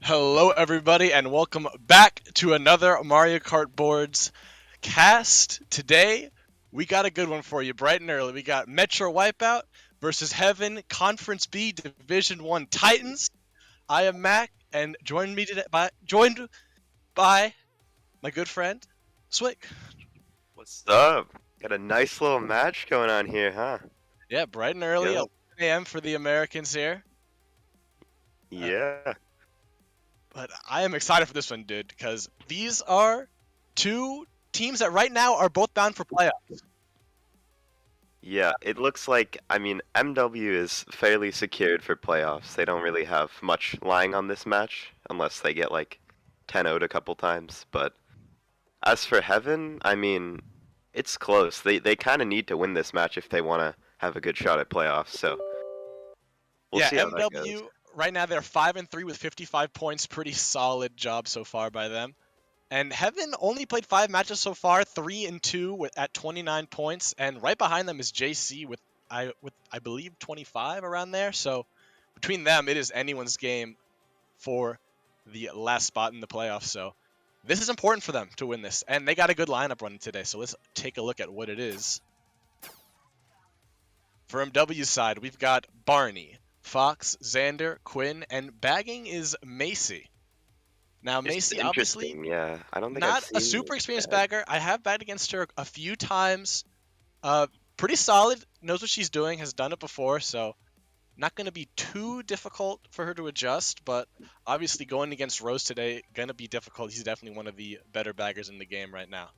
Hello, everybody, and welcome back to another Mario Kart Boards cast. Today, we got a good one for you, bright and early. We got Metro Wipeout versus Heaven Conference B Division 1 Titans. I am Mac, and joined by my good friend, Swick. What's up? Got a nice little match going on here, huh? Yeah, bright and early, Yep. 11 a.m. for the Americans here. Uh, Yeah. But I am excited for this one, dude, because these are two teams that right now are both bound for playoffs. Yeah, it looks like, MW is fairly secured for playoffs. They don't really have much lying on this match, unless they get like 10-0'd a couple times. But as for Heaven, it's close. They kind of need to win this match if they want to have a good shot at playoffs, so we'll Yeah, see how that goes. MW right now they're 5-3 with 55 points. Pretty solid job so far by them. And Heaven only played 5 matches so far, 3-2 at 29 points, and right behind them is JC with I believe 25 around there. So between them, it is anyone's game for the last spot in the playoffs. So this is important for them to win this, and they got a good lineup running today. So let's take a look at what it is. For MW's side, we've got Barney, Fox, Xander, Quinn, and bagging is Macy. Now, It's Macy, obviously, interesting, yeah. I don't think I've not a seen super this experienced bag. bagger. I have bagged against her a few times. Pretty solid, knows what she's doing, has done it before, so not going to be too difficult for her to adjust, but obviously going against Rose today, going to be difficult. He's definitely one of the better baggers in the game right now.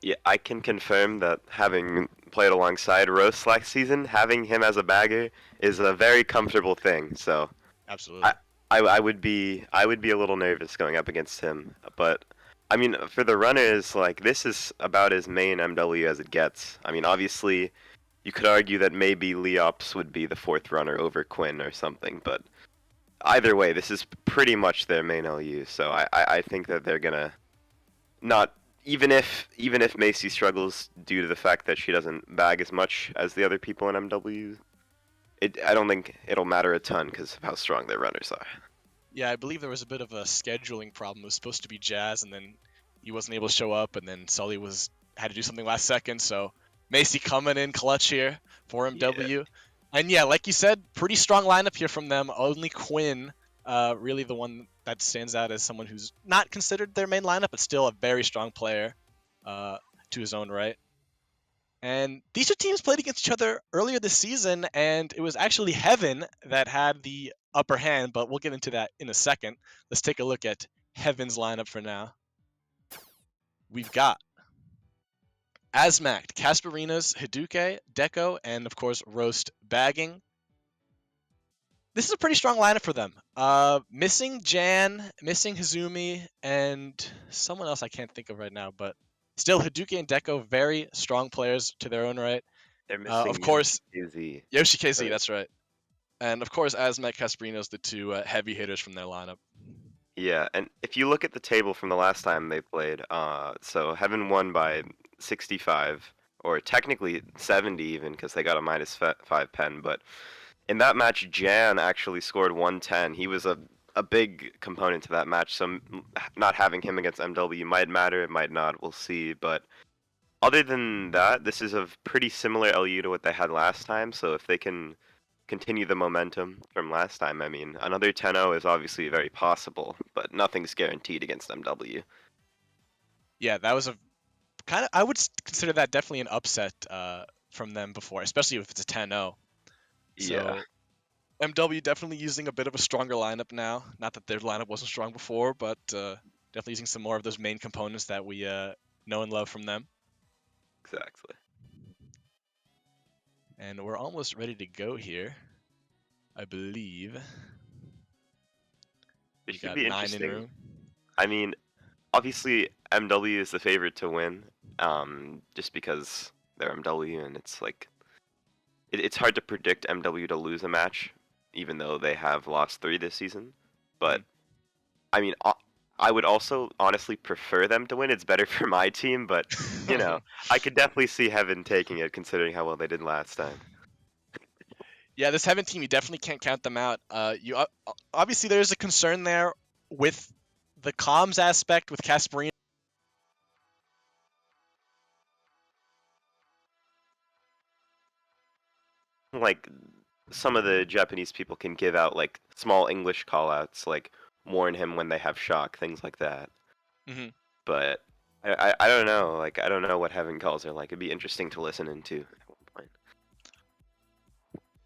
Yeah, I can confirm that having played alongside Roast last season, having him as a bagger is a very comfortable thing. So Absolutely. I, I would be a little nervous going up against him. But for the runners, like this is about as main MW as it gets. Obviously, you could argue that maybe Leops would be the fourth runner over Quinn or something, but either way, this is pretty much their main LU. So I think that they're gonna not even if Macy struggles due to the fact that she doesn't bag as much as the other people in MW, I don't think it'll matter a ton because of how strong their runners are. Yeah, I believe there was a bit of a scheduling problem. It was supposed to be Jazz, and then he wasn't able to show up, and then Sully had to do something last second. So Macy coming in clutch here for Yeah, MW, and yeah, like you said, pretty strong lineup here from them. Only Quinn, really the one that stands out as someone who's not considered their main lineup, but still a very strong player, to his own right. And these two teams played against each other earlier this season, and it was actually Heaven that had the upper hand, but we'll get into that in a second. Let's take a look at Heaven's lineup for now. We've got Asmac, Casperinas, Hiduke, Deco, and of course Roast bagging. This is a pretty strong lineup for them. Missing Jan, missing Hizumi, and someone else I can't think of right now, but still Hiduke and Deco, very strong players to their own right. they're Of missing course, Yoshi. Yoshi KZ, that's right. And of course, Asmac, Casperinos, the two heavy hitters from their lineup. Yeah, and if you look at the table from the last time they played, so Heaven won by 65, or technically 70 even, because they got a -5 pen. But in that match, Jan actually scored 110. He was a big component to that match, so not having him against MW might matter, it might not, we'll see. But other than that, this is a pretty similar LU to what they had last time, so if they can continue the momentum from last time. Another 10-0 is obviously very possible, but nothing's guaranteed against MW. Yeah, that was a kind of, I would consider that definitely an upset from them before, especially if it's a 10-0. Yeah, So MW definitely using a bit of a stronger lineup now. Not that their lineup wasn't strong before, but definitely using some more of those main components that we know and love from them. exactly. And we're almost ready to go here, I believe. It We should got be 9 in interesting. room. I mean, obviously MW is the favorite to win, just because they're MW, and it's like it's hard to predict MW to lose a match, even though they have lost 3 this season. But Mhm. I mean, I would also honestly prefer them to win. It's better for my team, but I could definitely see Heaven taking it considering how well they did last time. Yeah, this Heaven team, you definitely can't count them out. Obviously there's a concern there with the comms aspect with Casperino. Like some of the Japanese people can give out like small English callouts, like warn him when they have shock, things like that. Hmm. But I don't know. Like I don't know what heaven calls are like. It'd be interesting to listen into at one point.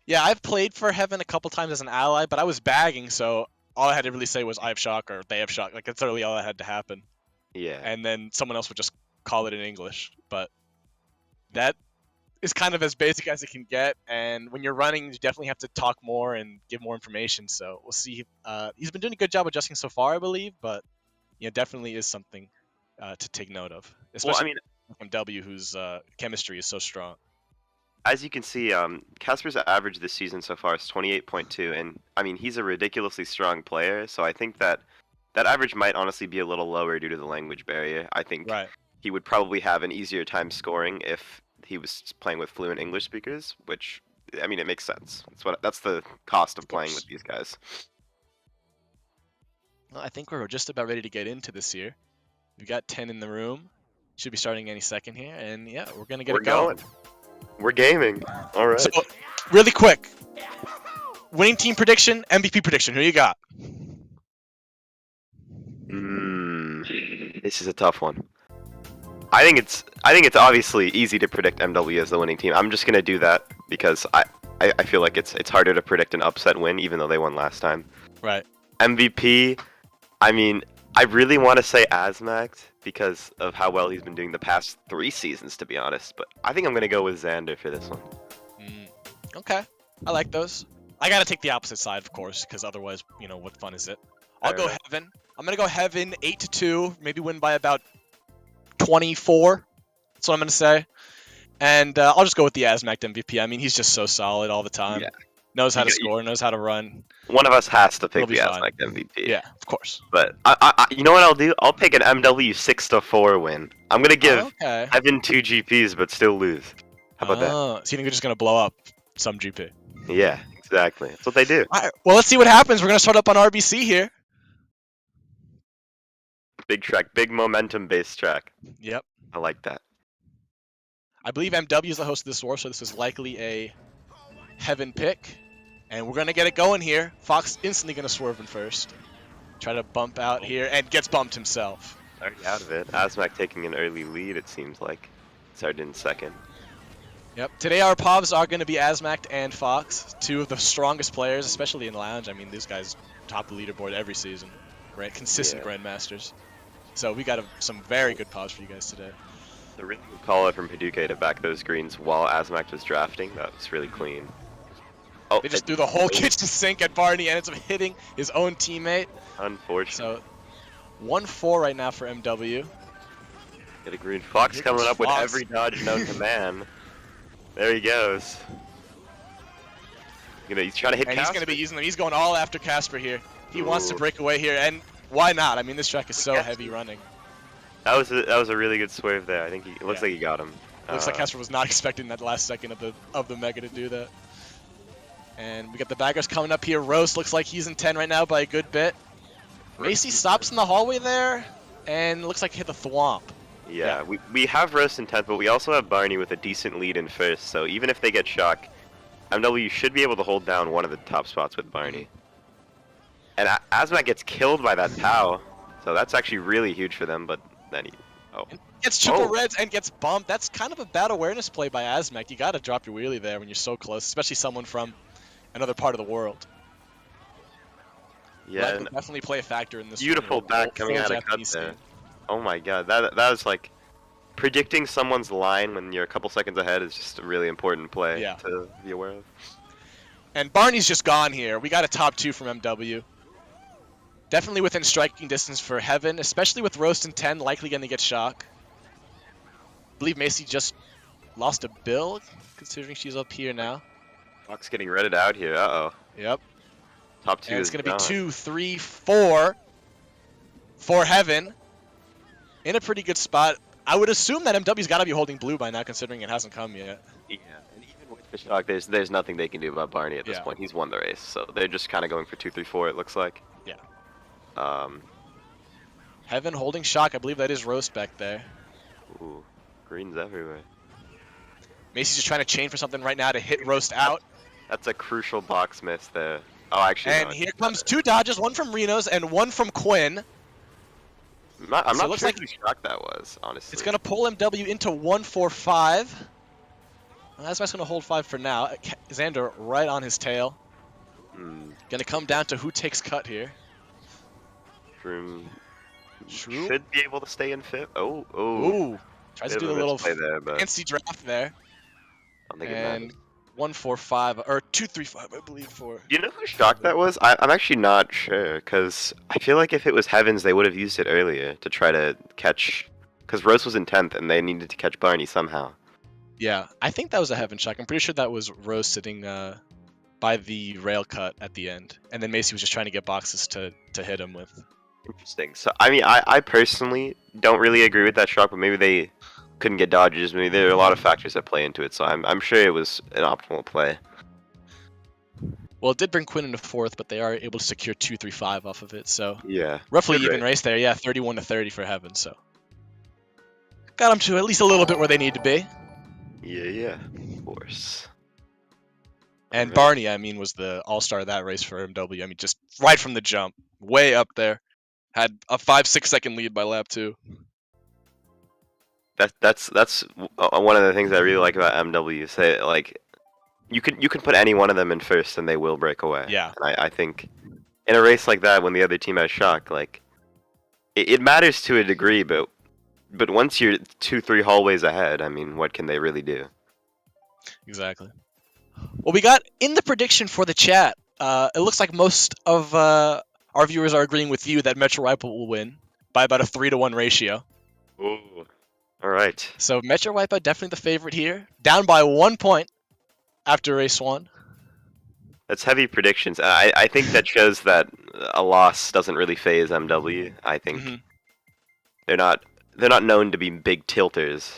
Yeah, I've played for Heaven a couple times as an ally, but I was bagging, so all I had to really say was I have shock or they have shock. Like that's literally all that had to happen. Yeah. And then someone else would just call it in English. But that is kind of as basic as it can get. And when you're running, you definitely have to talk more and give more information. So we'll see. He's been doing a good job adjusting so far, I believe, but definitely is something to take note of, Well, I especially mean, MW, whose chemistry is so strong. as you can see, Casper's average this season so far is 28.2, and I mean he's a ridiculously strong player. So I think that that average might honestly be a little lower due to the language barrier. I think Right. he would probably have an easier time scoring if he was playing with fluent English speakers, which I mean it makes sense. That's the cost of playing with these guys. Well, I think we're just about ready to get into this here. We've got 10 in the room. Should be starting any second here, and yeah, we're gonna get We're it going. We're gaming. All right. So, really quick, winning team prediction, MVP prediction. Who you got? This is a tough one. I think it's obviously easy to predict MW as the winning team. I'm just gonna do that because I feel like it's harder to predict an upset win even though they won last time. Right. MVP, I mean, I really want to say Azmact because of how well he's been doing the past 3 seasons, to be honest. But I think I'm gonna go with Xander for this one. Okay, I like those. I gotta take the opposite side, of course, because otherwise, what fun is it? I'll go Heaven. I'm gonna go Heaven 8-2, maybe win by about 24. That's what I'm gonna say. And I'll just go with the Azmact MVP. I mean, he's just so solid all the time. Yeah. Knows how to score, knows how to run. One of us has to pick He'll be the fine. Azmact MVP. Yeah, of course. But you know what I'll do? I'll pick an MW 6-4 win. I'm gonna give Heaven 2 GPs, but still lose. How about that? So you think you're just gonna blow up some GP? Yeah, exactly. That's what they do. All right, well, let's see what happens. We're gonna start up on RBC here. Big track, big momentum-based track. Yep. I like that. I believe MW is the host of this war, so this is likely a Heaven pick. And we're going to get it going here. Fox instantly going to swerve in first. Try to bump out here, and gets bumped himself. Already out of it. Azmac taking an early lead, it seems like. Started in second. Yep. Today our Povs are going to be Azmac and Fox, two of the strongest players, especially in Lounge. I mean, these guys top the leaderboard every season. Right? Consistent Grandmasters. So we got some very good Povs for you guys today. The really good call out from Paducah to back those greens while Azmac was drafting. That was really clean. Oh, they just threw the whole kitchen sink at Barney and ends up hitting his own teammate. Unfortunate. So 1-4 right now for MW. Get a green. Fox coming up with every dodge known to man. There he goes. He's trying to hit And Casper. he's going to be using them. He's going all after Casper here. He wants to break away here, and why not? I mean, this track is so heavy running. That was a really good swerve there. I think it looks like he got him. Looks like Casper was not expecting that last second of the Mega to do that. And we got the baggers coming up here. Roast looks like he's in 10 right now by a good bit. Macy stops in the hallway there, and looks like he hit the thwomp. Yeah, we have Roast in 10th, but we also have Barney with a decent lead in first, so even if they get shock, MW should be able to hold down one of the top spots with Barney. And Azmac gets killed by that POW, so that's actually really huge for them, but then he... And gets triple reds and gets bumped. That's kind of a bad awareness play by Azmac. You gotta drop your wheelie there when you're so close, especially someone from another part of the world. Yeah, that would definitely play a factor in this. Beautiful back coming out of cut there. Oh my god, that was like predicting someone's line when you're a couple seconds ahead is just a really important play to be aware of. And Barney's just gone here. We got a top 2 from MW. Definitely within striking distance for Heaven, especially with Roast in 10, likely going to get shock. I believe Macy just lost a build, considering she's up here now. Fox getting redded out here, uh-oh. Yep. Top 2 and is it's going to be 2, 3, 4 for Heaven. In a pretty good spot. I would assume that MW's got to be holding blue by now, considering it hasn't come yet. Yeah, and even With the shock, there's nothing they can do about Barney at this Yeah. point. He's won the race, so they're just kind of going for 2-3-4. It looks like. Yeah. Um. Heaven holding shock. I believe that is Roast back there. Ooh, greens everywhere. Macy's just trying to chain for something right now to hit Roast out. That's a crucial box miss there. Oh, actually, And no, here comes two dodges, one from Reno's and one from Quinn. I'm So it not looks sure like whose shock that was, honestly. It's going to pull MW into 1-4-5. That's why it's going to hold 5 for now. Xander right on his tail. Going to come down to who takes cut here. Shroom Shroom? should be able to stay in fifth. Oh. Ooh. Tries to do the little there, but fancy draft there. I don't think it And matters. 1-4-5, or 2-3-5, I believe, for... Do you know whose shock that was? I'm actually not sure, because I feel like if it was Heavens, they would have used it earlier to try to catch... Because Rose was in 10th, and they needed to catch Barney somehow. Yeah, I think that was a Heaven shock. I'm pretty sure that was Rose sitting by the rail cut at the end. And then Macy was just trying to get boxes to hit him with. Interesting. So, I mean, I personally don't really agree with that shock, but maybe they couldn't get dodges. Maybe there are a lot of factors that play into it, so I'm sure it was an optimal play. Well, it did bring Quinn into 4th, but they are able to secure 2-3-5 off of it, so... Yeah. Roughly Good even race there, yeah, 31-30 for Heaven, so... Got them to at least a little bit where they need to be. Yeah, of course. And Alright. Barney, I mean, was the all-star of that race for MW. I mean, just right from the jump, way up there. Had a 5-6 second lead by lap 2. That's one of the things I really like about MW. Say like, you can put any one of them in first and they will break away. Yeah. And I think in a race like that, when the other team has shock, like it matters to a degree, but once you're 2-3 hallways ahead, I mean, what can they really do? Exactly. Well, we got in the prediction for the chat. It looks like most of our viewers are agreeing with you that Metro Wipeout will win by about a 3-to-1 ratio. Ooh. All right. So Metro Wipeout definitely the favorite here, down by 1 point after race 1. That's heavy predictions. I think that shows that a loss doesn't really phase MW. I think they're not known to be big tilters,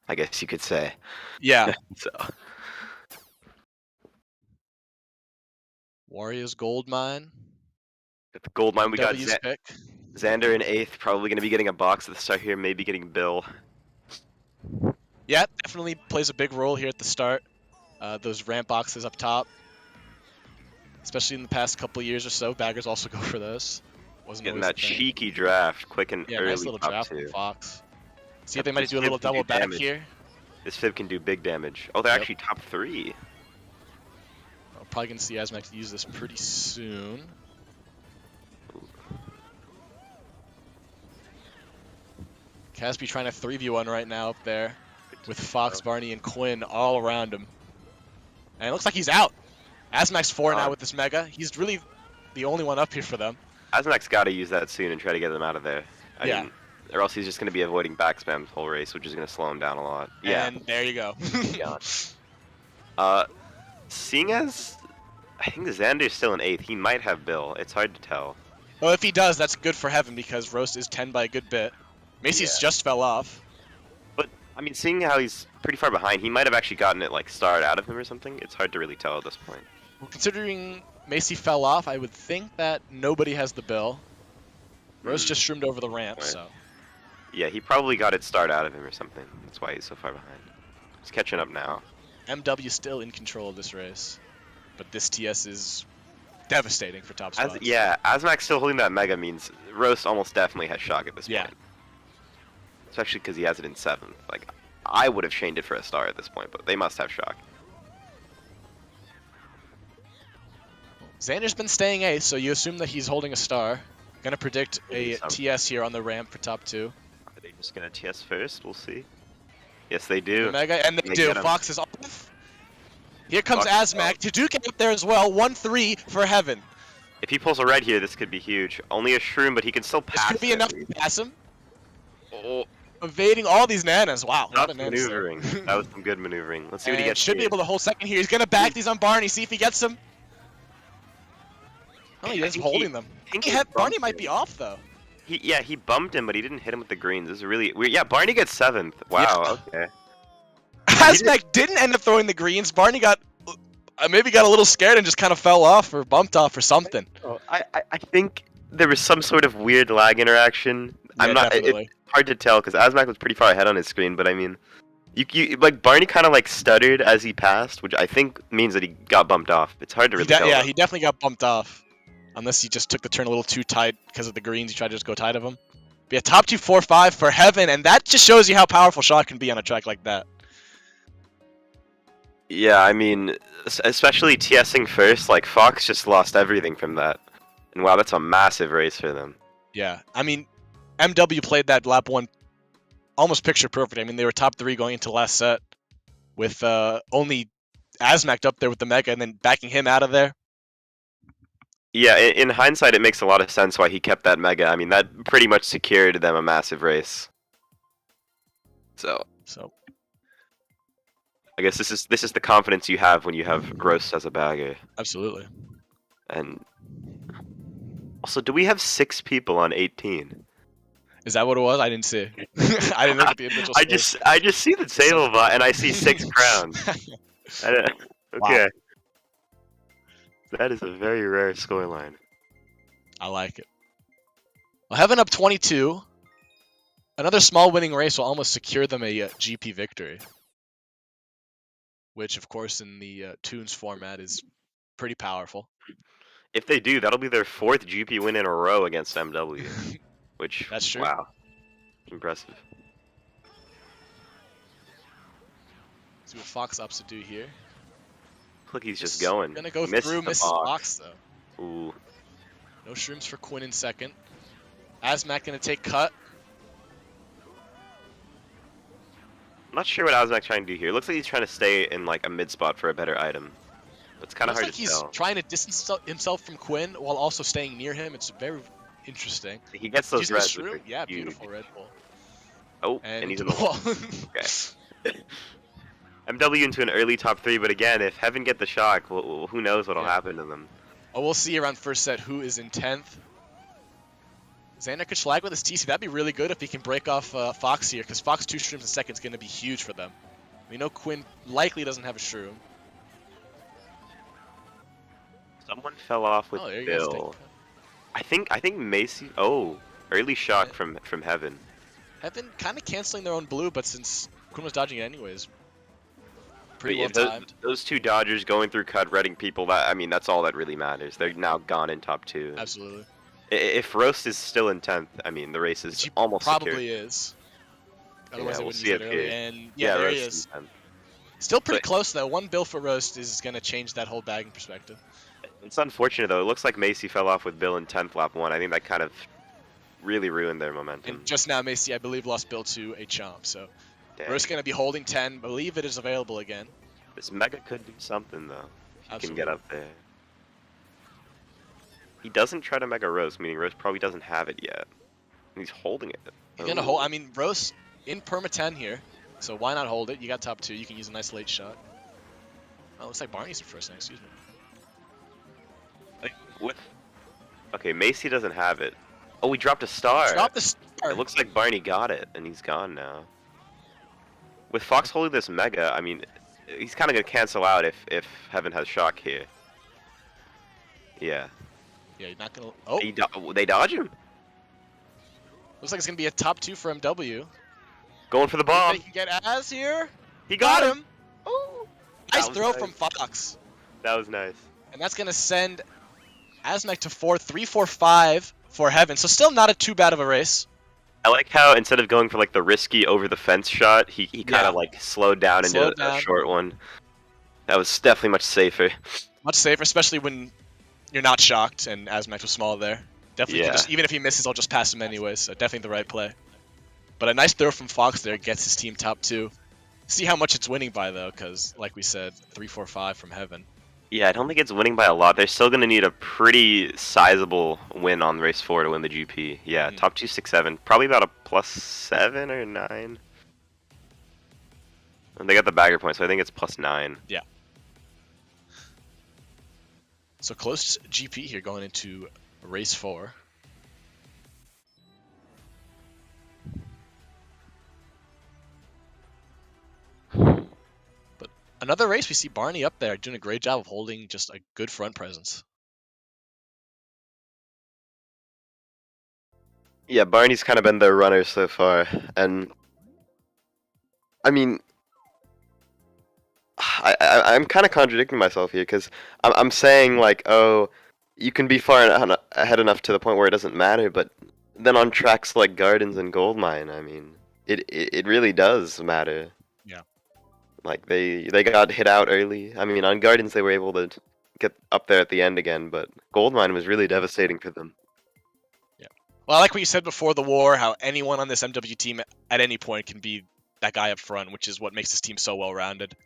I guess you could say. Yeah. So. Wario's gold mine. At the gold mine, we got W's pick. Xander in 8th, probably going to be getting a box at the start here, maybe getting Bill. Yeah, definitely plays a big role here at the start. Those ramp boxes up top. Especially in the past couple years or so, baggers also go for those. Wasn't Getting always that the thing. cheeky draft, quick and Yeah, early. nice little top draft two. from Fox. See if Yep, they might this do a fib little can do double back damage. here. This fib can do big damage. Oh, they're Yep. actually top 3. We're probably going to see Asmax use this pretty soon. Caspi trying to 3v1 right now up there with Fox, Barney, and Quinn all around him. And it looks like he's out. Asmax 4 now with this Mega. He's really the only one up here for them. Asmax got to use that soon and try to get them out of there. I Yeah. mean, or else he's just going to be avoiding back spam the whole race, which is going to slow him down a lot. Yeah. And there you go. Seeing as I think Xander's still in 8th, he might have Bill. It's hard to tell. Well, if he does, that's good for Heaven because Roast is 10 by a good bit. Macy's just fell off. But, I mean, seeing how he's pretty far behind, he might have actually gotten it, like, starred out of him or something. It's hard to really tell at this point. Well, considering Macy fell off, I would think that nobody has the bill. Rose just shroomed over the ramp, Right. so... Yeah, he probably got it starred out of him or something. That's why he's so far behind. He's catching up now. MW still in control of this race. But this TS is devastating for top spots. Yeah, Asmax still holding that Mega means Roast almost definitely has shock at this Yeah. point. Especially because he has it in 7th. Like, I would have chained it for a star at this point, but they must have shock. Xander's been staying 8th, so you assume that he's holding a star. Gonna predict a Some. TS here on the ramp for top 2. Are they just going to TS first? We'll see. Yes, they do. Mega, and they They do. get him. Fox is off. Here comes Fox is Asmac. off. Taduka up there as well. 1-3 for Heaven. If he pulls a red here, this could be huge. Only a shroom, but he can still This pass. could be it. enough to pass him. Oh, Evading all these nanas. Wow. that What a was nanas there. maneuvering. That was some good maneuvering. Let's see what he And gets. should be here. able to hold second here. He's gonna back these on Barney. See if he gets them. Oh, he I is think holding them. I think He he had, Barney bumped might him. be off though. He bumped him, but he didn't hit him with the greens. This is really weird. Yeah, Barney gets 7th. Wow. Okay. Azmac didn't end up throwing the greens. Barney got maybe got a little scared and just kind of fell off or bumped off or something. I think there was some sort of weird lag interaction. Yeah, definitely. It's hard to tell because Azmac was pretty far ahead on his screen, but I mean, you like Barney kind of like stuttered as he passed, which I think means that he got bumped off. It's hard to really tell. Yeah, he definitely got bumped off. Unless he just took the turn a little too tight because of the greens. He tried to just go tight of him. But yeah, top 2, 4, 5 for Heaven, and that just shows you how powerful shot can be on a track like that. Yeah, I mean, especially TSing first, like Fox just lost everything from that. And wow, that's a massive race for them. Yeah, I mean, MW played that lap 1 almost picture perfect. I mean, they were top 3 going into last set with only Azmac up there with the Mega and then backing him out of there. Yeah, in hindsight, it makes a lot of sense why he kept that Mega. I mean, that pretty much secured them a massive race. So I guess this is the confidence you have when you have Roast as a bagger. Absolutely. And also, do we have 6 people on 18? Is that what it was? I didn't see. I didn't look at the individual scores. I just see the table bot and I see 6 crowns. Okay. Wow. That is a very rare scoreline. I like it. Well, Heaven up 22. Another small winning race will almost secure them a GP victory. Which, of course, in the Tunes format is pretty powerful. If they do, that'll be their 4th GP win in a row against MW. Which, that's true. Wow. Impressive. See what Fox ups to do here. Look, he's just going. Gonna go through Mrs. Fox, though. Ooh. No shrooms for Quinn in second. Azmac gonna take cut. I'm not sure what Azmac's trying to do here. Looks like he's trying to stay in like a mid spot for a better item. It's kind of hard to tell. He's trying to distance himself from Quinn while also staying near him. It's very interesting. He gets those reds. Yeah, beautiful Red Bull. Oh, and he's in the wall. Okay. MW into an early top 3, but again, if Heaven get the shock, well, who knows what'll happen to them. Oh, we'll see around first set who is in 10th. Xander could schlag with his TC. That'd be really good if he can break off Fox here, because Fox 2 shrooms in second is going to be huge for them. We know Quinn likely doesn't have a shroom. Someone fell off with Bill. I think Macy. Oh, early shock from Heaven. Heaven kind of canceling their own blue, but since Quinn was dodging it anyways, pretty well timed. Those 2 dodgers going through cut, redding people. That, I mean, that's all that really matters. They're now gone in top 2. Absolutely. If Roast is still in 10th, I mean, the race is almost probably secured. is. Otherwise, yeah, we'll see it early. And yeah, there he is. Still pretty close though. 1 bill for Roast is going to change that whole bagging perspective. It's unfortunate though. It looks like Macy fell off with Bill in 10th lap 1. I think that kind of really ruined their momentum. And just now, Macy, I believe, lost Bill to a chomp. So Roast going to be holding 10. Believe it is available again. This Mega could do something though. If he can get up there. He doesn't try to Mega Roast, meaning Roast probably doesn't have it yet. He's holding it. He's going to hold. I mean, Roast in perma 10 here. So why not hold it? You got top 2. You can use a nice late shot. Oh, looks like Barney's the first now. Excuse me. Like, what? Okay, Macy doesn't have it. Oh, we dropped a star. Dropped the star. It looks like Barney got it, and he's gone now. With Fox holding this Mega, I mean, he's kind of going to cancel out if Heaven has shock here. Yeah. Yeah, you're not going to... Oh! They dodge him. Looks like it's going to be a top 2 for MW. Going for the bomb. They can get Az here. He got him. Oh! Nice throw from Fox. That was nice. And that's going to send Azmac to 4th, 3, 4, 5 for Heaven. So still not too bad of a race. I like how instead of going for like the risky over the fence shot, he kind of like slowed down into a short one. That was definitely much safer. Much safer, especially when you're not shocked and Azmac was small there. Definitely, even if he misses, I'll just pass him anyways. So definitely the right play. But a nice throw from Fox there gets his team top 2. See how much it's winning by though, because like we said, 3, 4, 5 from Heaven. Yeah, I don't think it's winning by a lot. They're still going to need a pretty sizable win on race 4 to win the GP. Yeah, top 2, 6, 7. Probably about a +7 or 9. And they got the bagger point, so I think it's +9. Yeah. So close GP here going into race 4. another race, we see Barney up there doing a great job of holding just a good front presence. Yeah, Barney's kind of been their runner so far, and I mean, I'm kind of contradicting myself here because I'm saying like, oh, you can be ahead enough to the point where it doesn't matter, but then on tracks like Gardens and Goldmine, I mean, it really does matter. Yeah. Like they got hit out early. I mean, on Gardens they were able to get up there at the end again, but Goldmine was really devastating for them. Yeah. Well, I like what you said before the war, how anyone on this MW team at any point can be that guy up front, which is what makes this team so well-rounded.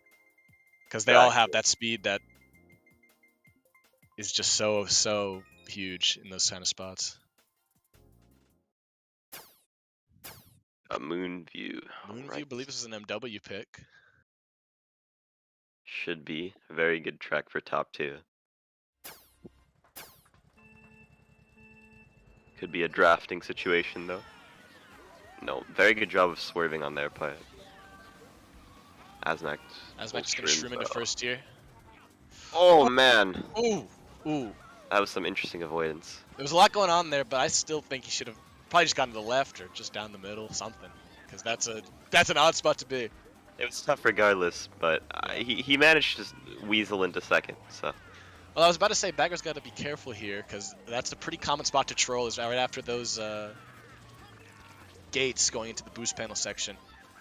Because they all have that speed that is just so huge in those kind of spots. A Moonview. Moonview, Right. I believe this is an MW pick. Should be a very good track for top 2. Could be a drafting situation though. No, very good job of swerving on their play. Azmac just gonna shroom into first tier. Oh man! Ooh. That was some interesting avoidance. There was a lot going on there, but I still think he should have probably just gone to the left or just down the middle, something. Because that's an odd spot to be. It was tough regardless, but he managed to weasel into second, so. Well, I was about to say Bagger's got to be careful here, because that's a pretty common spot to troll, is right after those gates going into the boost panel section.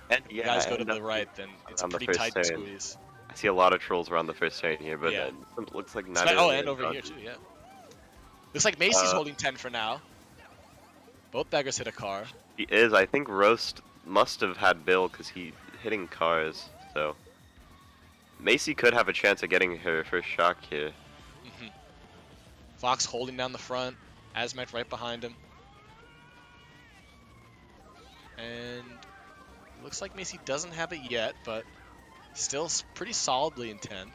And if you guys go to the right, then it's a pretty tight squeeze. I see a lot of trolls around the first turn here, but it looks like not. Oh, and over here too, yeah. Looks like Macy's holding 10 for now. Both Baggers hit a car. He is. I think Roast must have had Bill because he's hitting cars, so. Macy could have a chance of getting her first shock here. Fox holding down the front, Azmac right behind him. And looks like Macy doesn't have it yet, but still pretty solidly in 10.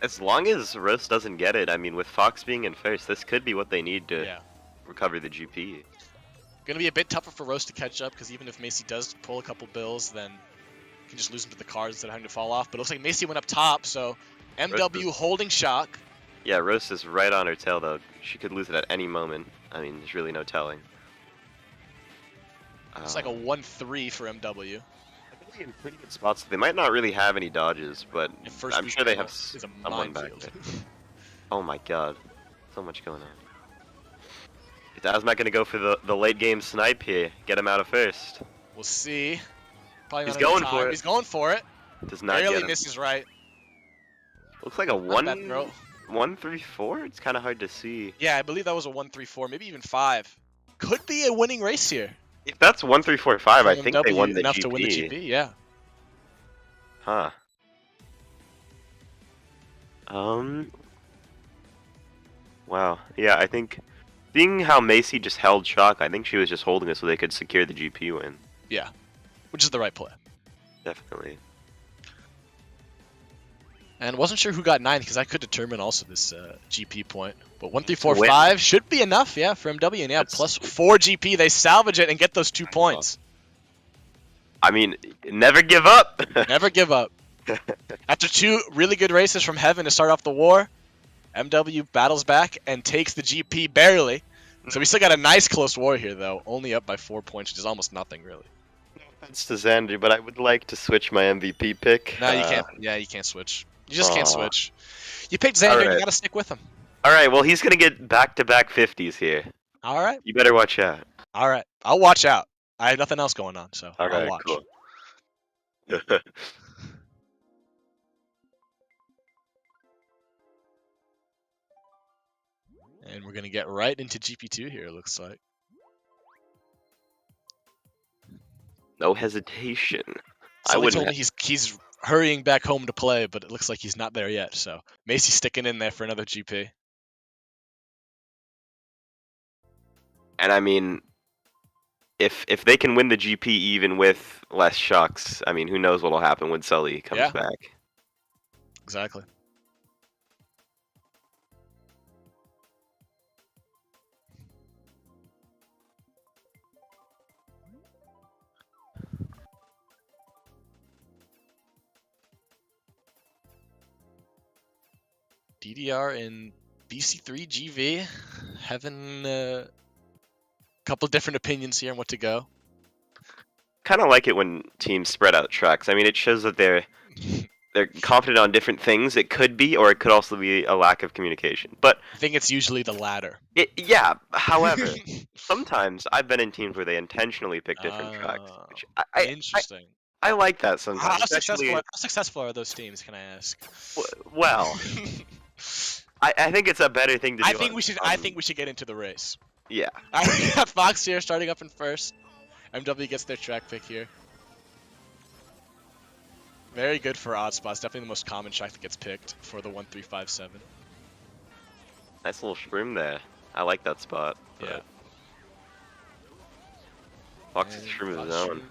As long as Roast doesn't get it, I mean, with Fox being in first, this could be what they need to recover the GP. Gonna be a bit tougher for Roast to catch up, because even if Macy does pull a couple bills, then you can just lose him to the cars instead of having to fall off. But it looks like Macy went up top, so MW holding shock. Yeah, Roast is right on her tail, though. She could lose it at any moment. I mean, there's really no telling. It's like a 1-3 for MW. I think in pretty good spots. They might not really have any dodges, but I'm sure they have someone back there. Oh my god. So much going on. Is Azmac going to go for the late game snipe here? Get him out of first. We'll see. Probably He's going for it. He's going for it. Does not barely get him. misses right. Looks like a 1-3-4? It's kind of hard to see. Yeah, I believe that was a 1-3-4, maybe even 5. Could be a winning race here. If that's 1-3-4-5, I think they won the enough GP. To win the GP, yeah. Huh. Wow. Yeah, I think, seeing how Macy just held shock, I think she was just holding it so they could secure the GP win. Yeah, which is the right play. Definitely. And wasn't sure who got 9 because I could determine also this GP point. But 1-3-4-5 should be enough, yeah, for MW. And yeah, plus 4 GP, they salvage it and get those 2 points. I mean, never give up. Never give up. After 2 really good races from Heaven to start off the war, MW battles back and takes the GP barely. So we still got a nice close war here, though. Only up by 4 points, which is almost nothing, really. No offense to Xander, but I would like to switch my MVP pick. No, you can't. Yeah, you can't switch. You just can't switch. You picked Xander, and you gotta stick with him. Alright, well, he's gonna get back-to-back 50s here. Alright. You better watch out. Alright, I'll watch out. I have nothing else going on, so I'll watch. Cool. And we're gonna get right into GP2 here, it looks like. No hesitation. Somebody told me he's hurrying back home to play, but it looks like he's not there yet, so Macy's sticking in there for another GP. And I mean, if they can win the GP even with less shocks, I mean, who knows what'll happen when Sully comes back. Exactly. DDR in BC3 GV. Having a couple different opinions here on what to go. Kind of like it when teams spread out tracks. I mean, it shows that they're confident on different things. It could be, or it could also be a lack of communication. But I think it's usually the latter. yeah. However, sometimes I've been in teams where they intentionally pick different tracks. Which Interesting. I like that sometimes. How successful are those teams? Can I ask? Well, I think it's a better thing to do. I think we should get into the race. Yeah. I got Fox here starting up in first. MW gets their track pick here. Very good for odd spots. Definitely the most common track that gets picked for the 1357. Nice little shroom there. I like that spot. Yeah. Fox's shroom is his own.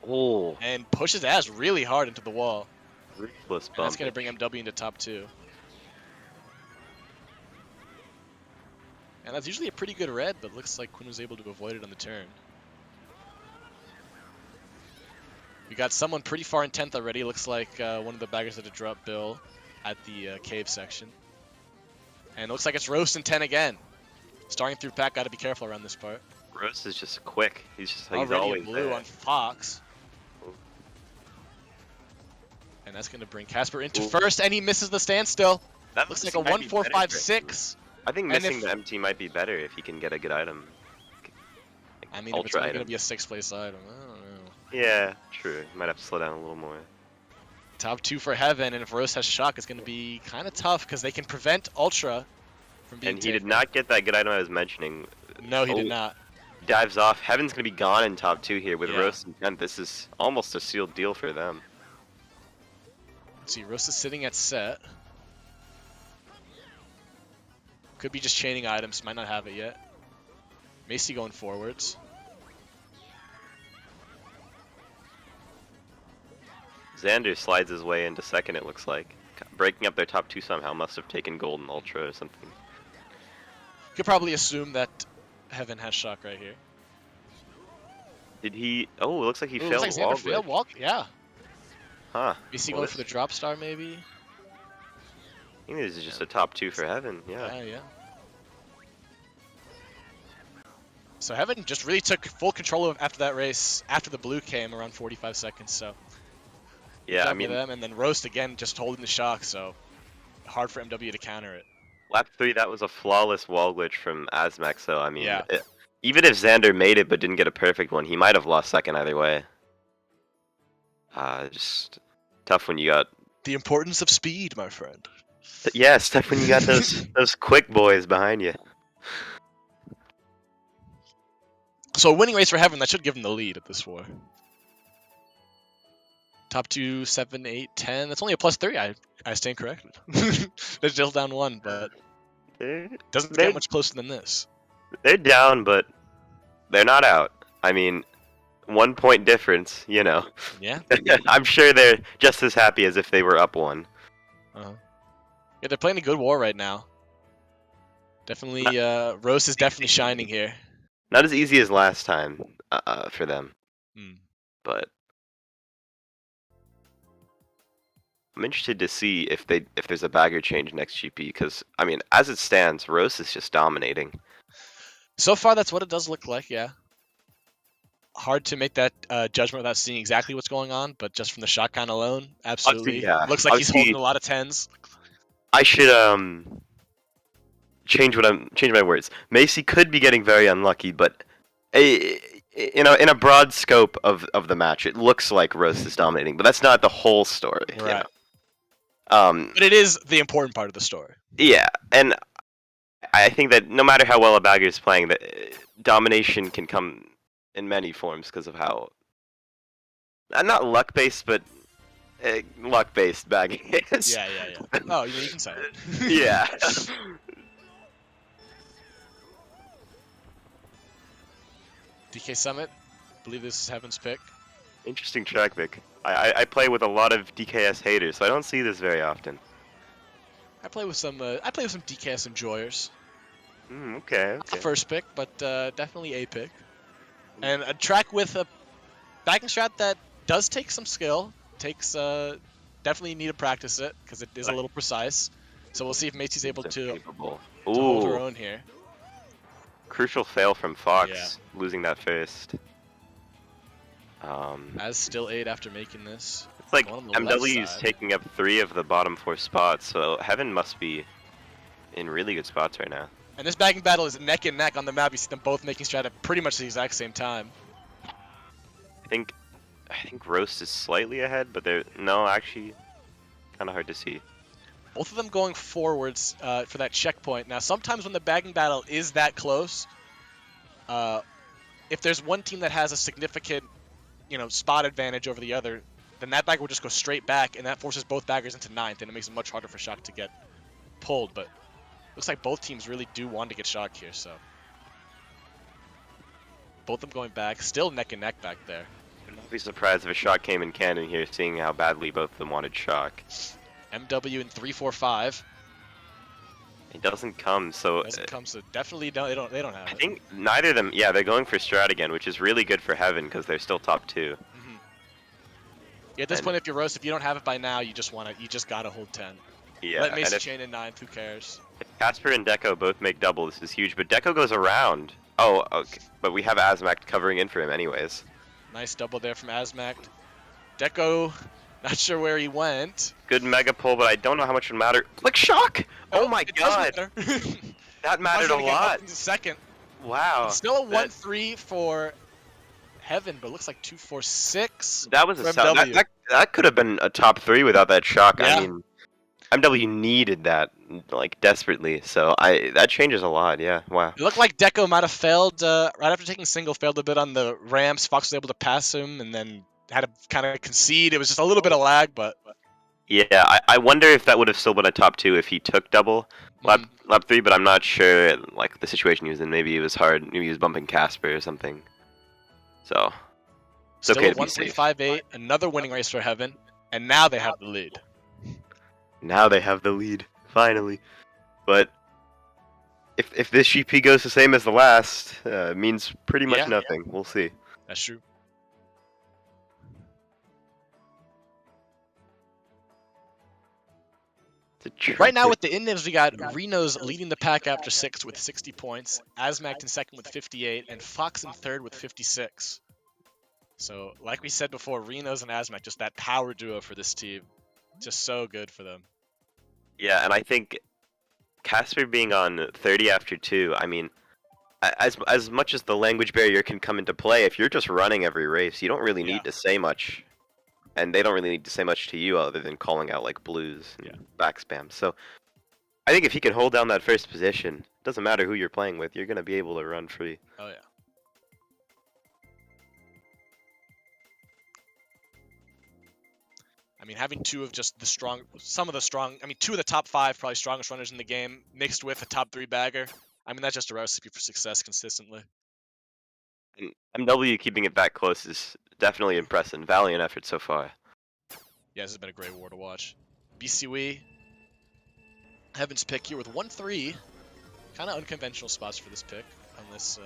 Oh. And pushes ass really hard into the wall. Ruthless bump. That's going to bring MW into top 2. And that's usually a pretty good red, but looks like Quinn was able to avoid it on the turn. We got someone pretty far in 10th already. Looks like one of the baggers had to drop Bill at the cave section. And it looks like it's Roast in 10 again. Starting through pack, got to be careful around this part. Roast is just quick. He's already always blue there. On Fox. And that's going to bring Casper into first, and he misses the standstill. That looks like a 1-4-5-6. I think missing the MT might be better if he can get a good item. I mean, if it's only going to be a 6th place item, I don't know. Yeah, true. You might have to slow down a little more. Top 2 for Heaven, and if Rose has Shock, it's going to be kind of tough because they can prevent Ultra from being And he did not get that good item I was mentioning. No, he did not. Dives off. Heaven's going to be gone in top 2 here with Rose and 10th. This is almost a sealed deal for them. Let's see, Rose is sitting at set. Could be just chaining items, might not have it yet. Macy going forwards. Xander slides his way into second, it looks like. Breaking up their top 2 somehow, must have taken gold and ultra or something. Could probably assume that Heaven has Shock right here. Did he? Oh, it looks like he failed. Looks like Xander failed walk, yeah. Huh. Is he going for the drop star maybe? I think this is just a top 2 for Heaven, yeah. Yeah. So Heaven just really took full control of after that race, after the blue came around 45 seconds, so. Yeah, I mean, them, and then Roast again, just holding the Shock, so hard for MW to counter it. Lap 3, that was a flawless wall glitch from Azmax, so I mean, even if Xander made it but didn't get a perfect one, he might have lost second either way. Just tough when you got the importance of speed, my friend. Yeah, it's tough when you got those quick boys behind you. So a winning race for Heaven, that should give him the lead at this war. Top 2, 7, 8, 10. That's only a +3. I stand corrected. They're still down 1, but doesn't get much closer than this. They're down, but they're not out. I mean, 1 point difference, you know. Yeah. I'm sure they're just as happy as if they were up 1. Yeah, they're playing a good war right now. Definitely, Rose is definitely shining here. Not as easy as last time for them, but I'm interested to see if there's a bagger change next GP, because I mean, as it stands, Rose is just dominating. So far, that's what it does look like. Yeah. Hard to make that judgment without seeing exactly what's going on, but just from the shot count alone, absolutely. Looks like he's holding a lot of 10s. I should change my words. Macy could be getting very unlucky, but in a broad scope of the match, it looks like Rose is dominating, but that's not the whole story. Right. You know? But it is the important part of the story. Yeah, and I think that no matter how well a bagger is playing, that domination can come in many forms because of how not luck-based, but luck-based bagging is. Yeah. Oh, you can say it. Yeah. DK Summit, I believe this is Heaven's pick. Interesting track pick. I play with a lot of DKS haters, so I don't see this very often. I play with some DKS enjoyers. Okay. Not the first pick, but definitely a pick. And a track with a backing strat that does take some skill. Takes definitely need to practice it because it is a little precise. So we'll see if Macy's able to Unbelievable. hold her Ooh, own here. crucial fail from Fox, Yeah. losing that first. As still 8 after making this. It's like Going on the left MW's side. taking up 3 of the bottom 4 spots, so Heaven must be in really good spots right now. And this bagging battle is neck and neck on the map. You see them both making strat at pretty much the exact same time. I think Roast is slightly ahead, but actually, kind of hard to see. Both of them going forwards for that checkpoint. Now, sometimes when the bagging battle is that close, if there's one team that has a significant, spot advantage over the other, then that bagger will just go straight back, and that forces both baggers into 9th, and it makes it much harder for Shock to get pulled. But looks like both teams really do want to get Shock here, so both of them going back, still neck and neck back there. I'd not be surprised if a Shock came in cannon here, seeing how badly both of them wanted Shock. MW in 3-4-5. It doesn't come, so definitely don't. They don't have it. I think neither of them. Yeah, they're going for strat again, which is really good for Heaven because they're still top 2. Yeah, at this point, if you're Roast, if you don't have it by now, you just gotta hold 10. Yeah, Let Macy chain in 9th. Who cares? If Casper and Deco both make double, this is huge. But Deco goes around. Oh, okay. But we have Azmac covering in for him, anyways. Nice double there from Azmac. Deco, not sure where he went. Good mega pull, but I don't know how much it would matter. Click Shock! Oh my god! That mattered a lot. Second. Wow. It's still a 1-3 for Heaven, but it looks like 2-4-6. That was a that could have been a top 3 without that Shock. Yeah. I mean, MW needed that like desperately, so that changes a lot. Yeah, wow. It looked like Deco might have failed right after taking single, failed a bit on the ramps. Fox was able to pass him, and then had to kind of concede. It was just a little bit of lag, but yeah, I wonder if that would have still been a top 2 if he took double lap 3, but I'm not sure like the situation he was in. Maybe it was hard. Maybe he was bumping Casper or something. So it's still okay a to be safe. 1-3-5-8, another winning race for Heaven, and now they have the lead. Now they have the lead, finally. But if this GP goes the same as the last, it means pretty much nothing. We'll see. That's true. Right now with the in-nibs, we got Reno's leading the pack after 6 with 60 points, Azmac in second with 58, and Fox in third with 56. So, like we said before, Reno's and Azmac, just that power duo for this team. Just so good for them. Yeah, and I think Casper being on 30 after 2, I mean, as much as the language barrier can come into play, if you're just running every race, you don't really need to say much. And they don't really need to say much to you other than calling out like blues and back spam. So I think if he can hold down that first position, doesn't matter who you're playing with, you're going to be able to run free. Oh, yeah. I mean, having two of just two of the top 5 probably strongest runners in the game mixed with a top 3 bagger. I mean, that's just a recipe for success consistently. And MW keeping it that close is definitely impressive. Valiant effort so far. Yeah, this has been a great war to watch. BCWE, Heaven's pick here with 1-3. Kind of unconventional spots for this pick, unless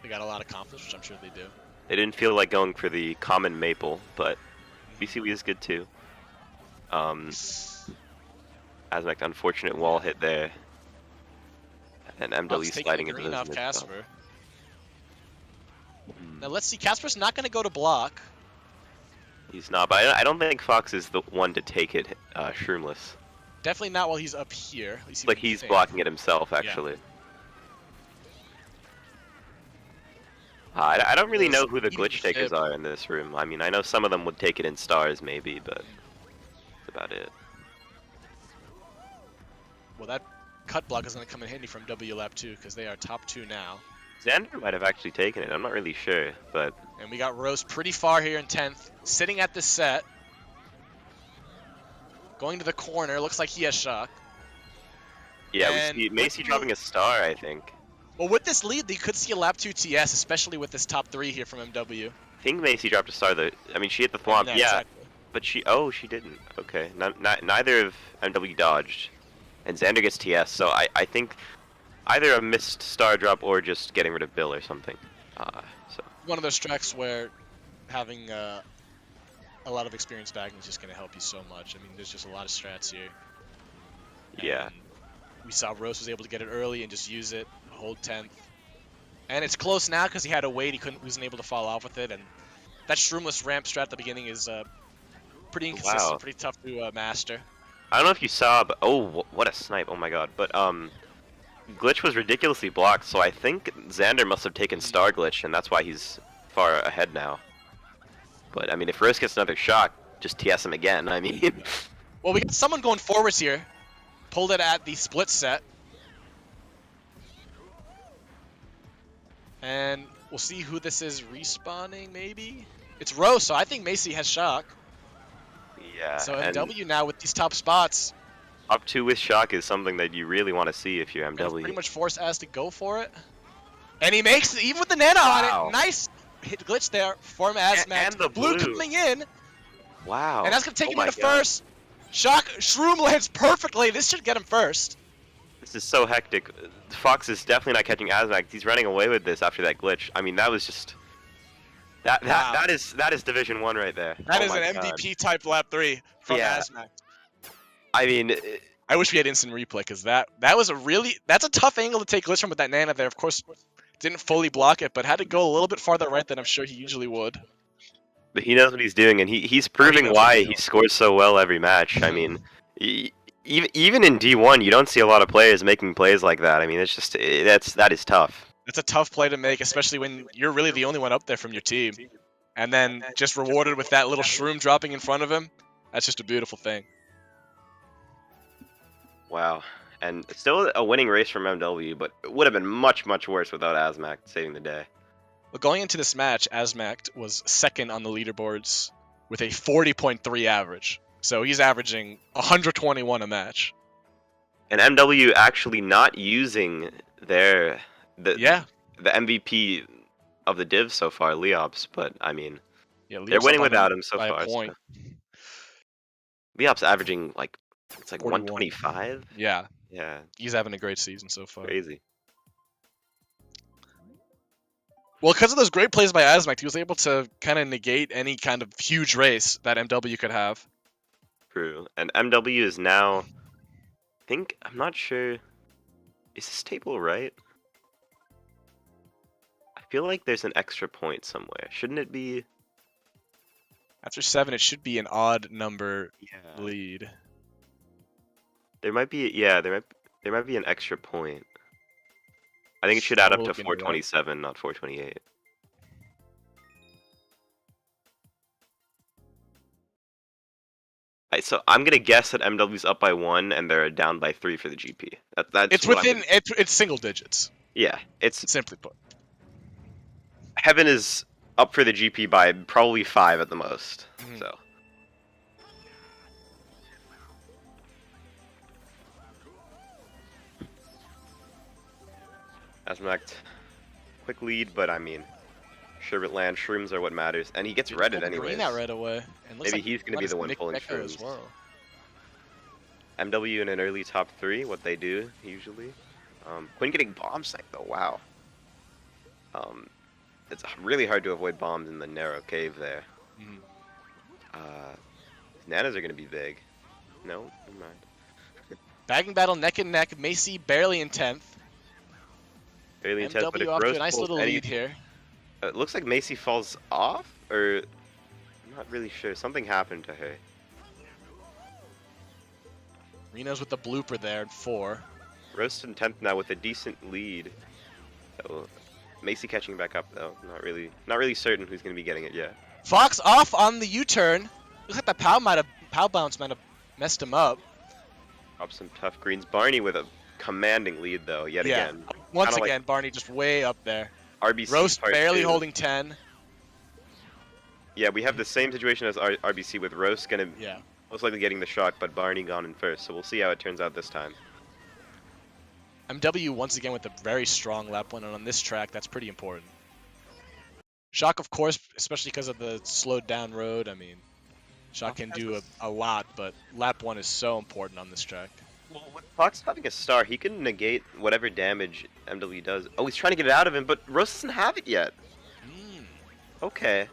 they got a lot of confidence, which I'm sure they do. They didn't feel like going for the common maple, but BCWE is good too. Azmac, unfortunate wall hit there. And MW sliding into green those off mid Casper. Now let's see, Casper's not going to go to block. He's not, but I don't think Fox is the one to take it shroomless. Definitely not while he's up here. Like he's blocking it himself, actually. Yeah. I don't really know who the glitch takers are in this room. I mean, I know some of them would take it in stars, maybe, but that's about it. Well, that cut block is going to come in handy from W Lab 2, because they are top 2 now. Xander might have actually taken it. I'm not really sure, but... And we got Rose pretty far here in 10th, sitting at the set. Going to the corner, looks like he has shock. Yeah, we see Macy dropping a star, I think. Well, with this lead, you could see a Lab 2 TS, especially with this top 3 here from MW. I think Macy dropped a star, though. I mean, she hit the thwomp, yeah. Exactly. But she didn't. Okay, neither of MW dodged. And Xander gets TS, so I think... either a missed star drop or just getting rid of Bill or something. So one of those tracks where having a lot of experience bagging is just going to help you so much. I mean, there's just a lot of strats here. Yeah. And we saw Rose was able to get it early and just use it, hold 10th. And it's close now because he had to wait. He wasn't able to fall off with it. And that shroomless ramp strat at the beginning is pretty inconsistent, Wow. pretty tough to master. I don't know if you saw, but oh, what a snipe! Oh my god! But Glitch was ridiculously blocked, so I think Xander must have taken Star Glitch, and that's why he's far ahead now. But I mean, if Rose gets another shock, just TS him again. I mean, Well, we got someone going forwards here. Pulled it at the split set. And we'll see who this is respawning, maybe? It's Rose, so I think Macy has shock. yeah. So and MW now with these top spots. up 2 with shock is something that you really want to see if you're Gonna MW. pretty much force Az to go for it. And he makes it, even with the nano on it. Nice hit glitch there from Azmax. And the blue blue. coming in. Wow. And that's going to take Oh him my into God. first. Shock, Shroom lands perfectly. This should get him first. This is so hectic. Fox is definitely not catching Azmax. He's running away with this after that glitch. I mean, that was just Wow. that is Division 1 right there. That Oh is my an God. MVP type lap 3 from Yeah. Azmax. I mean, I wish we had instant replay because that was that's a tough angle to take glitch from with that Nana there. Of course, didn't fully block it, but had to go a little bit farther right than I'm sure he usually would. but he knows what he's doing, and he's proving knows what why he's he doing. scores so well every match. I mean, even in D1, you don't see a lot of players making plays like that. I mean, it's just that is tough. That's a tough play to make, especially when you're really the only one up there from your team. And then just rewarded with that little shroom dropping in front of him. That's just a beautiful thing. Wow. And still a winning race from MW, but it would have been much, much worse without Azmac saving the day. Well, going into this match, Azmac was second on the leaderboards with a 40.3 average. So he's averaging 121 a match. And MW actually not using the Yeah. MVP of the div so far, Leops, but I mean, Yeah, they're Leo's winning up on without him so by a far. point. So. Leops averaging like 41. 125. Yeah, Yeah, he's having a great season so far. crazy. Well, because of those great plays by Azmac, he was able to kind of negate any kind of huge race that MW could have. True. And MW is now, I'm not sure. Is this table right? I feel like there's an extra point somewhere. Shouldn't it be? After 7, it should be an odd number Yeah. lead. There might be. Yeah. There might be an extra point. I think it should add up to Looking it up. 427, not 428. Right, so I'm gonna guess that MW's up by 1 and they're down by 3 for the GP. That's It's what I'm within gonna- it's single digits, Yeah, it's simply put. Heaven is up for the GP by probably 5 at the most. Mhm. So Azmac, quick lead, but I mean, Sherbet Land, shrooms are what matters, and he gets redded Pulled anyways. Green that right away. And looks Maybe like he's gonna be minus the one Nick pulling Deco as shrooms. well. MW in an early top 3, what they do usually. Quinn getting bomb sniped though, wow. It's really hard to avoid bombs in the narrow cave there. Mhm. Nanas are gonna be big. No, never mind. Bagging battle neck and neck. Macy barely in 10th. Early intense, but if MW off to Rose a nice pulls little any- lead here. It looks like Macy falls off, or I'm not really sure. Something happened to her. Reno's with the blooper there at 4. Roast in 10th now with a decent lead. So Macy catching back up though. Not really certain who's gonna be getting it yet. Fox off on the U-turn. Looks like the pow bounce might have messed him up. Up some tough greens. Barney with a commanding lead though, yet Yeah. again. Once Kinda like again, Barney just way up there. RBC Roast part barely 2. holding 10. Yeah, we have the same situation as RBC with Roast gonna Yeah. most likely getting the shock, but Barney gone in first. So we'll see how it turns out this time. MW once again with a very strong lap 1, and on this track, that's pretty important. Shock, of course, especially because of the slowed down road. I mean, Shock can do a lot, but lap 1 is so important on this track. Well, with Fox having a star, he can negate whatever damage MW does. Oh, he's trying to get it out of him, but Roast doesn't have it yet. Okay.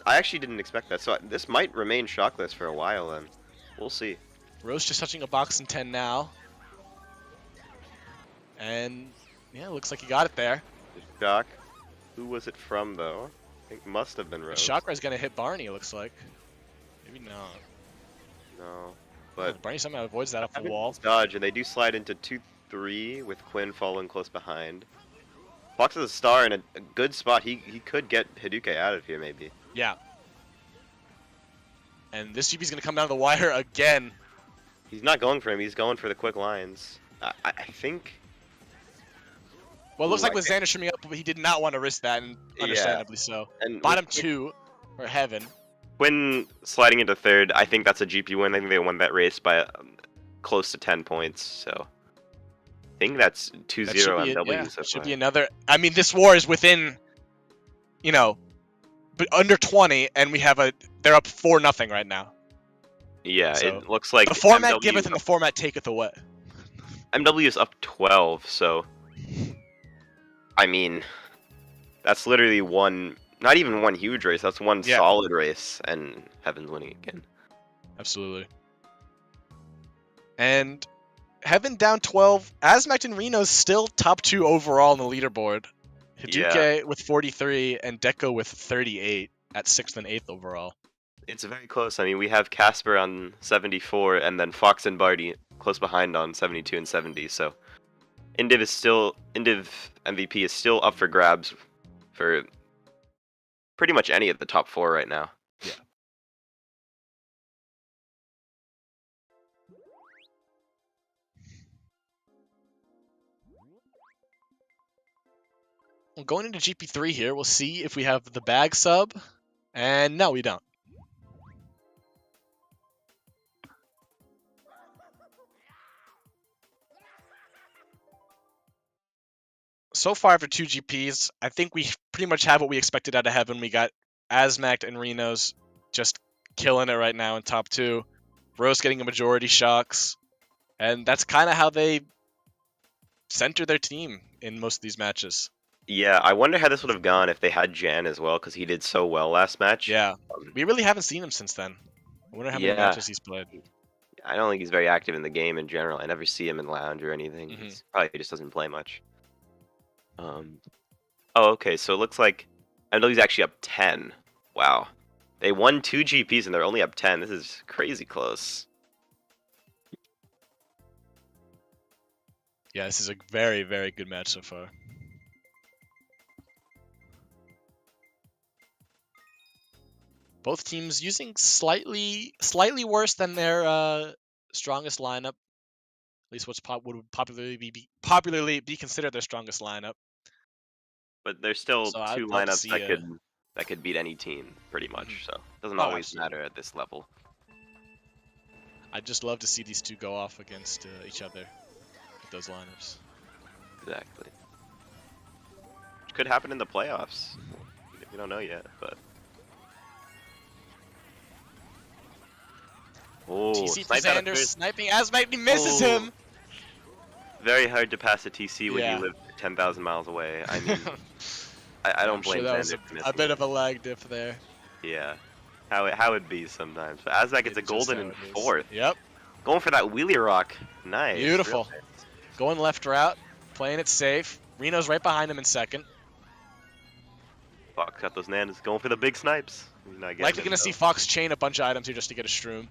I actually didn't expect that, so this might remain shockless for a while then. We'll see. Rose just touching a box in 10 now. And yeah, looks like he got it there. Shock. Who was it from, though? I think must have been Rose. Chakra is going to hit Barney, it looks like. Maybe not. No. But Barney somehow avoids that off the wall. Dodge, and they do slide into 2-3 with Quinn following close behind. Fox is a star in a good spot. He could get Hadouken out of here, maybe. Yeah. And this GP's going to come down the wire again. He's not going for him. He's going for the quick lines. I think... Well, it looks like with Xander streaming up, but he did not want to risk that, and understandably so. And bottom 2 for Heaven. Quinn sliding into 3rd, I think that's a GP win. I think they won that race by close to 10 points, so... I think that's 2-0 MW so far. Should be another... I mean, this war is within, you know, but under 20, and we have a... They're up 4-0 right now. Yeah, So, it looks like... the format MW giveth and the format taketh away. MW is up 12, so... I mean... That's literally one... Not even one huge race, that's one solid race, and Heaven's winning again. Absolutely. And... Heaven down 12. Azmact and Reno's still top 2 overall on the leaderboard. Hadouken with 43 and Deco with 38 at 6th and 8th overall. It's very close. I mean, we have Casper on 74 and then Fox and Barty close behind on 72 and 70. So Indiv MVP is still up for grabs for pretty much any of the top 4 right now. Yeah. Well, going into GP3 here, we'll see if we have the bag sub, and no, we don't. So far after 2 GPs, I think we pretty much have what we expected out of Heaven. We got Azmact and Reno's just killing it right now in top 2. Rose getting a majority shocks, and that's kind of how they center their team in most of these matches. Yeah, I wonder how this would have gone if they had Jan as well, because he did so well last match. Yeah, we really haven't seen him since then. I wonder how many matches he's played. I don't think he's very active in the game in general. I never see him in lounge or anything. Mm-hmm. He probably just doesn't play much. Oh, okay, so it looks like MW's actually up 10. Wow. They won 2 GPs and they're only up 10. This is crazy close. Yeah, this is a very, very good match so far. Both teams using slightly worse than their strongest lineup. At least what's would popularly be considered their strongest lineup. But there's still So 2 lineups that could beat any team pretty much. So it doesn't always matter at this level. I'd just love to see these two go off against each other with those lineups. Exactly. Which could happen in the playoffs. We don't know yet, but. Oh, TC for Xander sniping Azmact, he misses him! Very hard to pass a TC when you live 10,000 miles away. I mean, I don't blame that Xander was a bit of a lag diff there. Yeah, how it be sometimes. But Azmac gets a golden in 4th. Yep. Going for that wheelie rock. Nice. Beautiful. Going left route, playing it safe. Reno's right behind him in 2nd. Fox got those nanas. Going for the big snipes. Likely going to see Fox chain a bunch of items here just to get a shroom.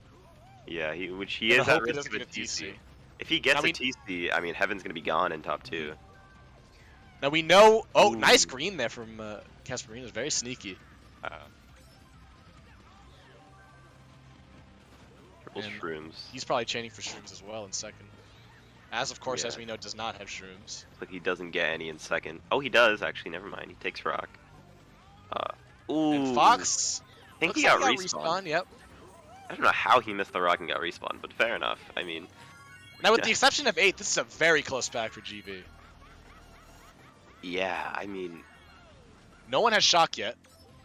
Yeah, which he is at risk of a TC. If he gets a TC, I mean, Heaven's going to be gone in top 2. Now we know... Oh, nice green there from Casperino's. Very sneaky. Triple shrooms. He's probably chaining for shrooms as well in 2nd. As, of course, as we know, does not have shrooms. But he doesn't get any in 2nd. Oh, he does, actually. Never mind. He takes rock. Ooh. And Fox... I think he got respawned. Yep. I don't know how he missed the rock and got respawned, but fair enough. I mean... Now, with the exception of 8, this is a very close pack for GB. Yeah, I mean... No one has shock yet.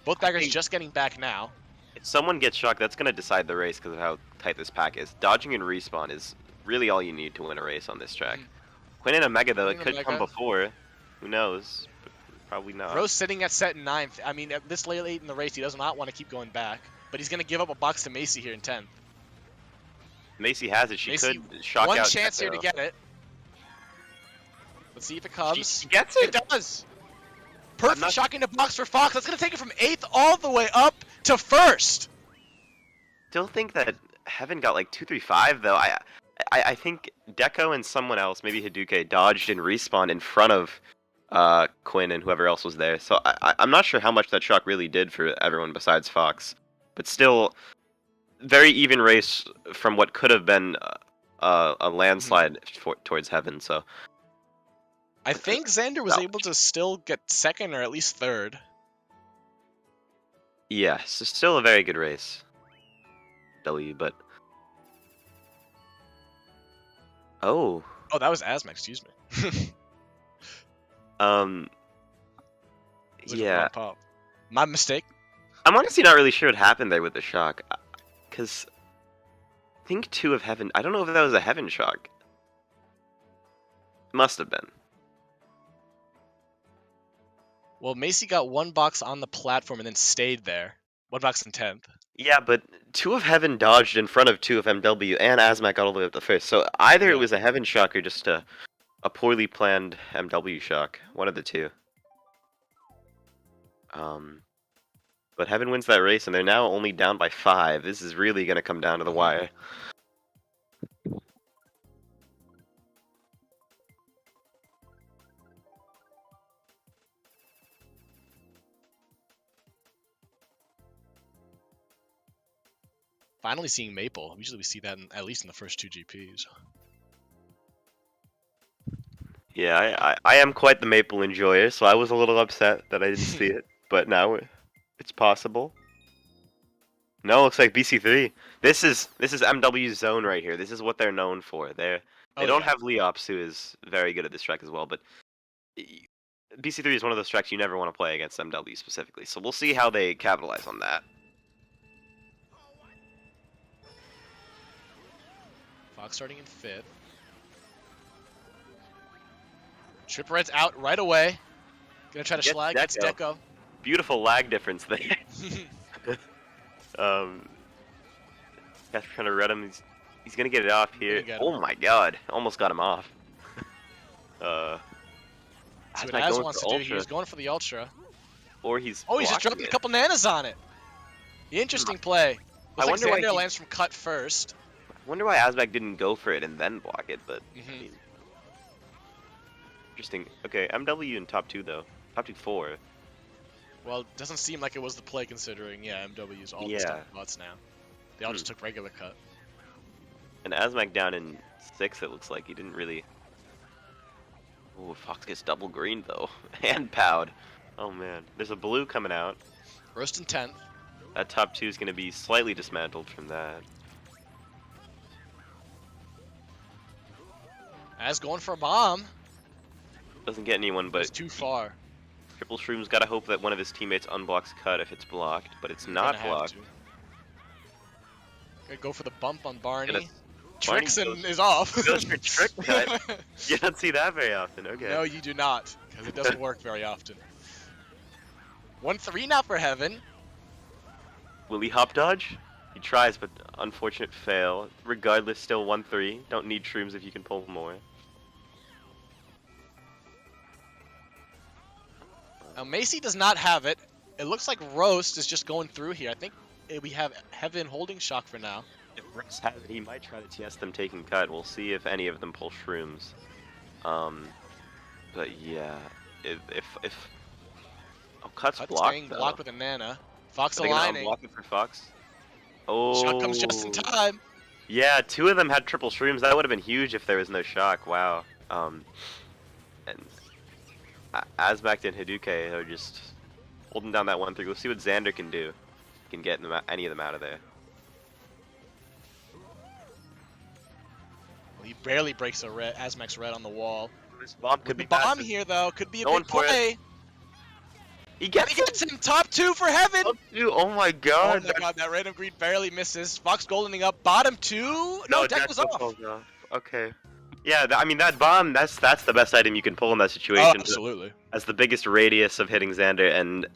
Both baggers just getting back now. If someone gets shocked, that's going to decide the race because of how tight this pack is. Dodging and respawn is really all you need to win a race on this track. Quinn and Omega, though, it could come before. Who knows? But probably not. Rose sitting at set 9th. I mean, at this late in the race, he does not want to keep going back. But he's going to give up a box to Macy here in 10th. Macy has it. She Macy, could shock one out. chance here to Deco. get it. Let's see if it comes. She gets it. It does. Perfect not- shocking to box for Fox. That's gonna take it from 8th all the way up to 1st. Still think that Heaven got like 2-3-5 though. I think Deco and someone else, maybe Hadouke, dodged and respawned in front of Quinn and whoever else was there. So I'm not sure how much that shock really did for everyone besides Fox, but still, very even race from what could have been a landslide towards Heaven. So I think Xander was able to still get 2nd or at least 3rd. yeah, so still a very good race. But oh, that was Asmac. Excuse me. It was a yeah. wrong pop. My mistake. I'm honestly not really sure what happened there with the shock, because I think 2 of Heaven. I don't know if that was a Heaven shock. It must have been. Well, Macy got 1 box on the platform and then stayed there. 1 box in 10th. Yeah, but 2 of Heaven dodged in front of 2 of MW, and Asmac got all the way up to 1st. So either it was a Heaven shock or just a poorly planned MW shock. One of the two. But Heaven wins that race, and they're now only down by 5. This is really going to come down to the wire. Finally seeing Maple. Usually we see that at least in the first 2 GPs. Yeah, I am quite the Maple enjoyer, so I was a little upset that I didn't see it. But now it's possible. No, looks like BC3. This is MW's zone right here. This is what they're known for. They don't have Leops, who is very good at this track as well, but BC3 is one of those tracks you never want to play against MW specifically. So we'll see how they capitalize on that. Fox starting in 5th. Trip Red's out right away. Gonna try to schlag. It's Deco. Beautiful lag difference there. That's trying to red him. He's gonna get it off here. Oh my god! Almost got him off. That's what Az wants to do. He was going for the Ultra. Or he's. Oh, he's just dropping a couple nanas on it. The interesting play. Looks like Xander lands from cut first. I wonder why Asmac didn't go for it and then block it, but I mean, interesting. Okay, MW in top 2 though. Top 2 4. Well, it doesn't seem like it was the play considering, MW's all the stuff bots now. They all just took regular cut. And Asmac down in 6, it looks like. He didn't really... Ooh, Fox gets double green though. And Powd. Oh man. There's a blue coming out. Roast in 10th. That top 2 is going to be slightly dismantled from that. Az going for a bomb. Doesn't get anyone, but... It's too far. Triple Shroom's got to hope that one of his teammates unblocks cut if it's blocked, but it's not blocked. Gonna go for the bump on Barney. Tricks is off. Goes for trick cut. You don't see that very often, okay. No, you do not, because it doesn't work very often. 1-3 now for Heaven. Will he hop dodge? He tries, but unfortunate fail. Regardless, still 1-3. Don't need shrooms if you can pull more. Now Macy does not have it. It looks like Roast is just going through here. I think we have Heaven holding shock for now. If Roast has it, he might try to TS them taking cut. We'll see if any of them pull shrooms. But yeah, if oh, cut's blocked. Staying blocked with a Nana. Fox aligning. Block it for Fox. Oh. Shock comes just in time. Yeah, 2 of them had triple shrooms. That would have been huge if there was no shock. Wow. And Asmac and Hadouke are just holding down that 1-3. We'll see what Xander can do. He can get any of them out of there. Well, he barely breaks a red, Asmac's red on the wall. This bomb could be bomb here though. Could be a big play. He gets him. Top 2 for Heaven. Top 2. Oh my god. Oh my god, that random green barely misses. Fox goldening up. Bottom 2. No, deck was off. Okay. Yeah, I mean that bomb. That's the best item you can pull in that situation. Oh, absolutely. As the biggest radius of hitting Xander, and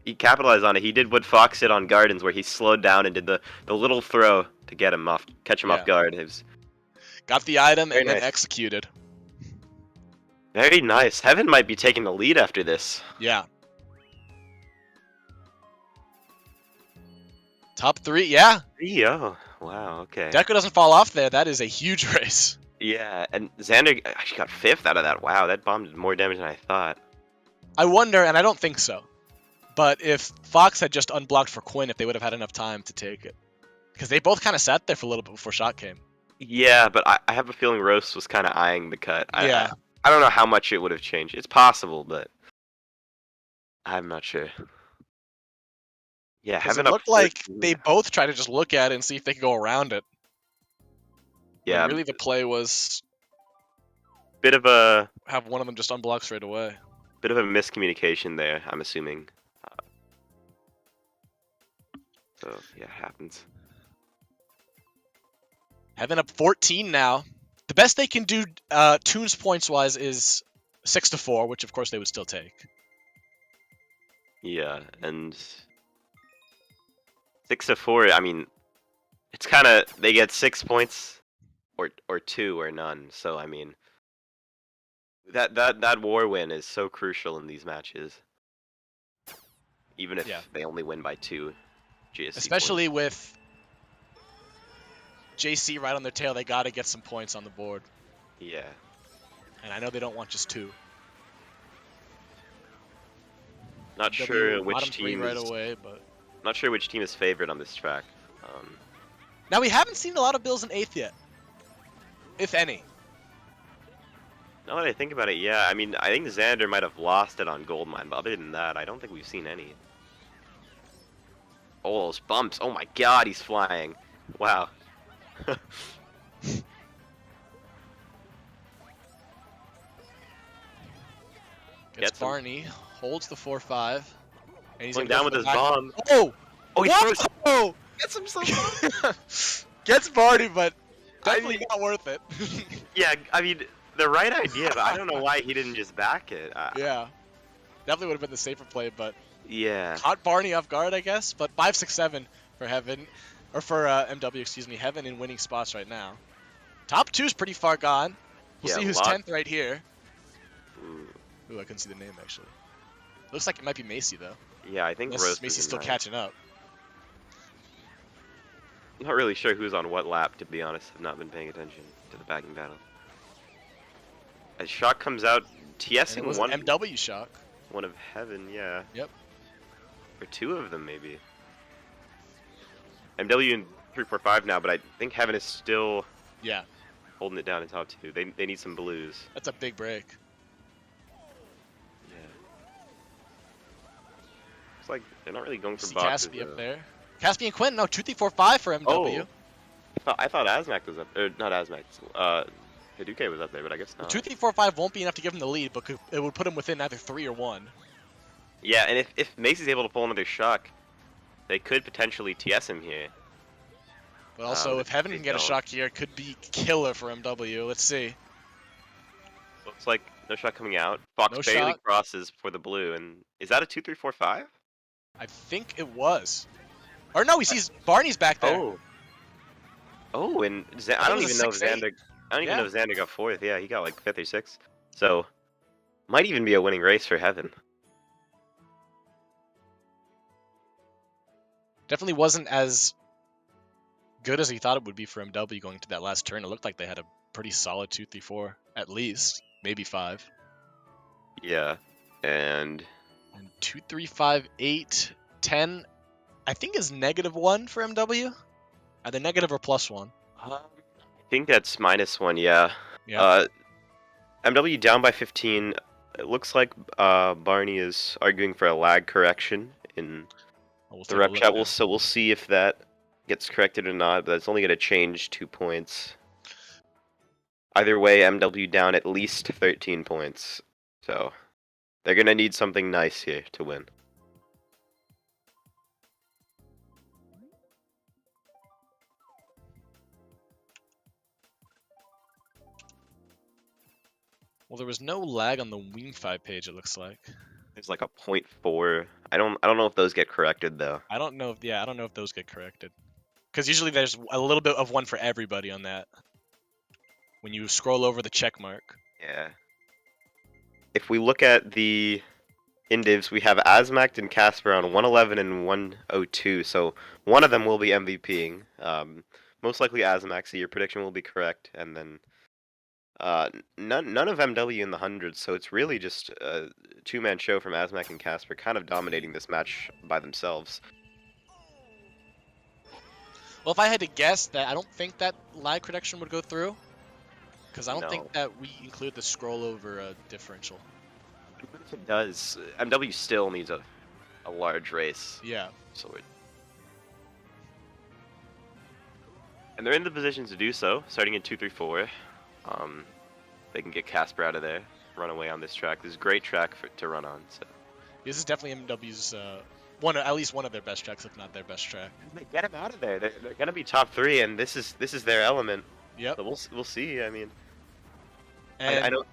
he capitalized on it. He did what Fox did on Gardens, where he slowed down and did the little throw to get him off, catch him Yeah. off guard. It was Got the item very and then nice. executed. Very nice. Heaven might be taking the lead after this. Yeah. Top 3, yeah. Oh, wow, okay. Deco doesn't fall off there. That is a huge race. Yeah, and Xander actually got 5th out of that. Wow, that bomb did more damage than I thought. I wonder, and I don't think so, but if Fox had just unblocked for Quinn, if they would have had enough time to take it. Because they both kind of sat there for a little bit before shot came. Yeah, but I have a feeling Roast was kind of eyeing the cut. Yeah. I don't know how much it would have changed. It's possible, but I'm not sure. Yeah, Because Heaven it up looked like 14. they both tried to just look at it and see if they could go around it. Yeah, When really the play was bit of a have one of them just unblock straight away. miscommunication there, I'm assuming. So yeah, it happens. Heaven up 14 now. The best they can do tunes points wise is 6-4, which of course they would still take. Yeah, and 6-4. I mean, it's kind of they get 6 points, or 2 or none. So I mean, that war win is so crucial in these matches. Even if they only win by 2 GSC Especially points. with JC right on their tail, they got to get some points on the board. Yeah. And I know they don't want just 2. Not sure which bottom 3 team right is. away, but Not sure which team is favored on this track. now we haven't seen a lot of Bills in 8th yet, if any. Now that I think about it, yeah. I mean, I think Xander might have lost it on Goldmine, but other than that, I don't think we've seen any. Oh, those bumps! Oh my God, he's flying! Wow. Gets Barney, holds the 4-5, and he's going down with his bomb. Oh! Oh, he throws. Oh! Gets him so Gets Barney, but definitely not worth it. Yeah, I mean, the right idea, but I don't know why he didn't just back it. Yeah. Definitely would have been the safer play, but Yeah. caught Barney off guard, I guess. But 5-6-7 for Heaven, or for MW, excuse me. Heaven in winning spots right now. Top 2's pretty far gone. We'll see who's 10th right here. Ooh, I couldn't see the name, actually. Looks like it might be Macy, though. Yeah, I think Roast Macy's is still in catching up. I'm not really sure who's on what lap, to be honest. I've not been paying attention to the backing battle. As Shock comes out, TSing one MW Shock. One of Heaven, yeah. Yep. Or 2 of them, maybe. MW in 3-4-5 now, but I think Heaven is still holding it down in top 2. They need some blues. That's a big break. Yeah. It's like they're not really going for See boxes. Caspy up there. Caspy and Quinn, no, 2-3-4-5 for MW. Oh. I thought Azmac was up, or not Azmac. Haduke was up there, but I guess not. 2-3-4-5 won't be enough to give him the lead, but it would put him within either 3 or 1. Yeah, and if Macy's able to pull another Shock, they could potentially TS him here. But also, if Heaven can get a Shock here, it could be killer for MW. Let's see. Looks like no Shock coming out. Fox No barely shot. crosses for the blue, and is that a 2-3-4-5? I think it was. Or no, he sees Barney's back there. Oh. Oh, and I don't even know if 6-8. Xander. I don't even know if Xander got 4th. Yeah, he got like 5th or 6th. So, might even be a winning race for Heaven. Definitely wasn't as good as he thought it would be for MW going to that last turn. It looked like they had a pretty solid 2-3-4, at least. Maybe 5. Yeah, and 2-3-5-8-10, I think is -1 for MW. Either negative or +1. I think that's -1. Yeah. Yeah. MW down by 15. It looks like Barney is arguing for a lag correction in the rep chat. So we'll see if that gets corrected or not. But it's only going to change 2 points. Either way, MW down at least 13 points. So they're going to need something nice here to win. Well, there was no lag on the Wing 5 page, it looks like. There's like a .4. I don't know if those get corrected though. I don't know. I don't know if those get corrected. Because usually there's a little bit of one for everybody on that. When you scroll over the check mark. Yeah. If we look at the indivs, we have Asmact and Casper on 111 and 102, so one of them will be MVPing. Most likely Asmact, so your prediction will be correct, and then none of MW in the hundreds, so it's really just a two-man show from Asmac and Casper, kind of dominating this match by themselves. Well, if I had to guess, that I don't think that lag correction would go through, because I don't No. think that we include the scroll over differential. Even if it does, MW still needs a large race. Yeah. So and they're in the position to do so, starting in 2-3-4. They can get Casper out of there, run away on this track. This is a great track to run on. So This is definitely MW's at least one of their best tracks, if not their best track. they get him out of there. They're gonna be top 3, and this is their element. Yep. So we'll see. I mean, And I know.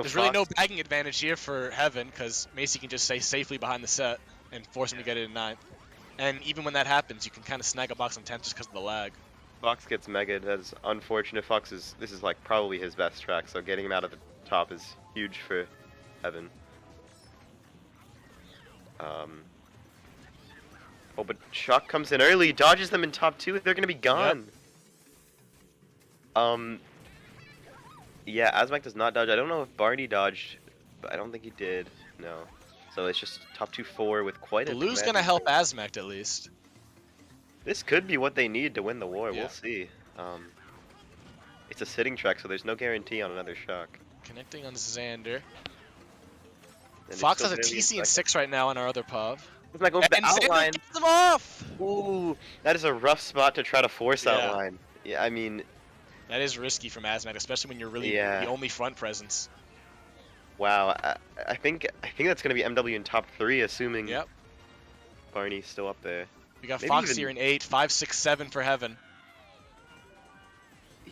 there's really no bagging advantage here for Heaven, because Macy can just stay safely behind the set and force him to get it in 9th. And even when that happens, you can kind of snag a box on 10th just because of the lag. Fox gets megaed. That's unfortunate. This is like probably his best track, so getting him out of the top is huge for Heaven. Oh, but Shock comes in early, dodges them in top 2. They're gonna be gone. Yep. Yeah, Asmac does not dodge. I don't know if Barney dodged, but I don't think he did. No. So it's just top 2-4 with quite a. Blue's gonna help Asmac at least. This could be what they need to win the war. Yeah. We'll see. It's a sitting track, so there's no guarantee on another Shock. Connecting on Xander. And Fox it's has a still TC in 6 right now on our other POV. It's not going for the And outline. Xander gets him off! Ooh, that is a rough spot to try to force Yeah. outline. Yeah, I mean, That is risky from Asmac, especially when you're really Yeah. the only front presence. wow. I think that's gonna be MW in top 3, assuming Yep. Barney's still up there. We got Maybe Fox even- here in 8, 5, 6, 7 for Heaven.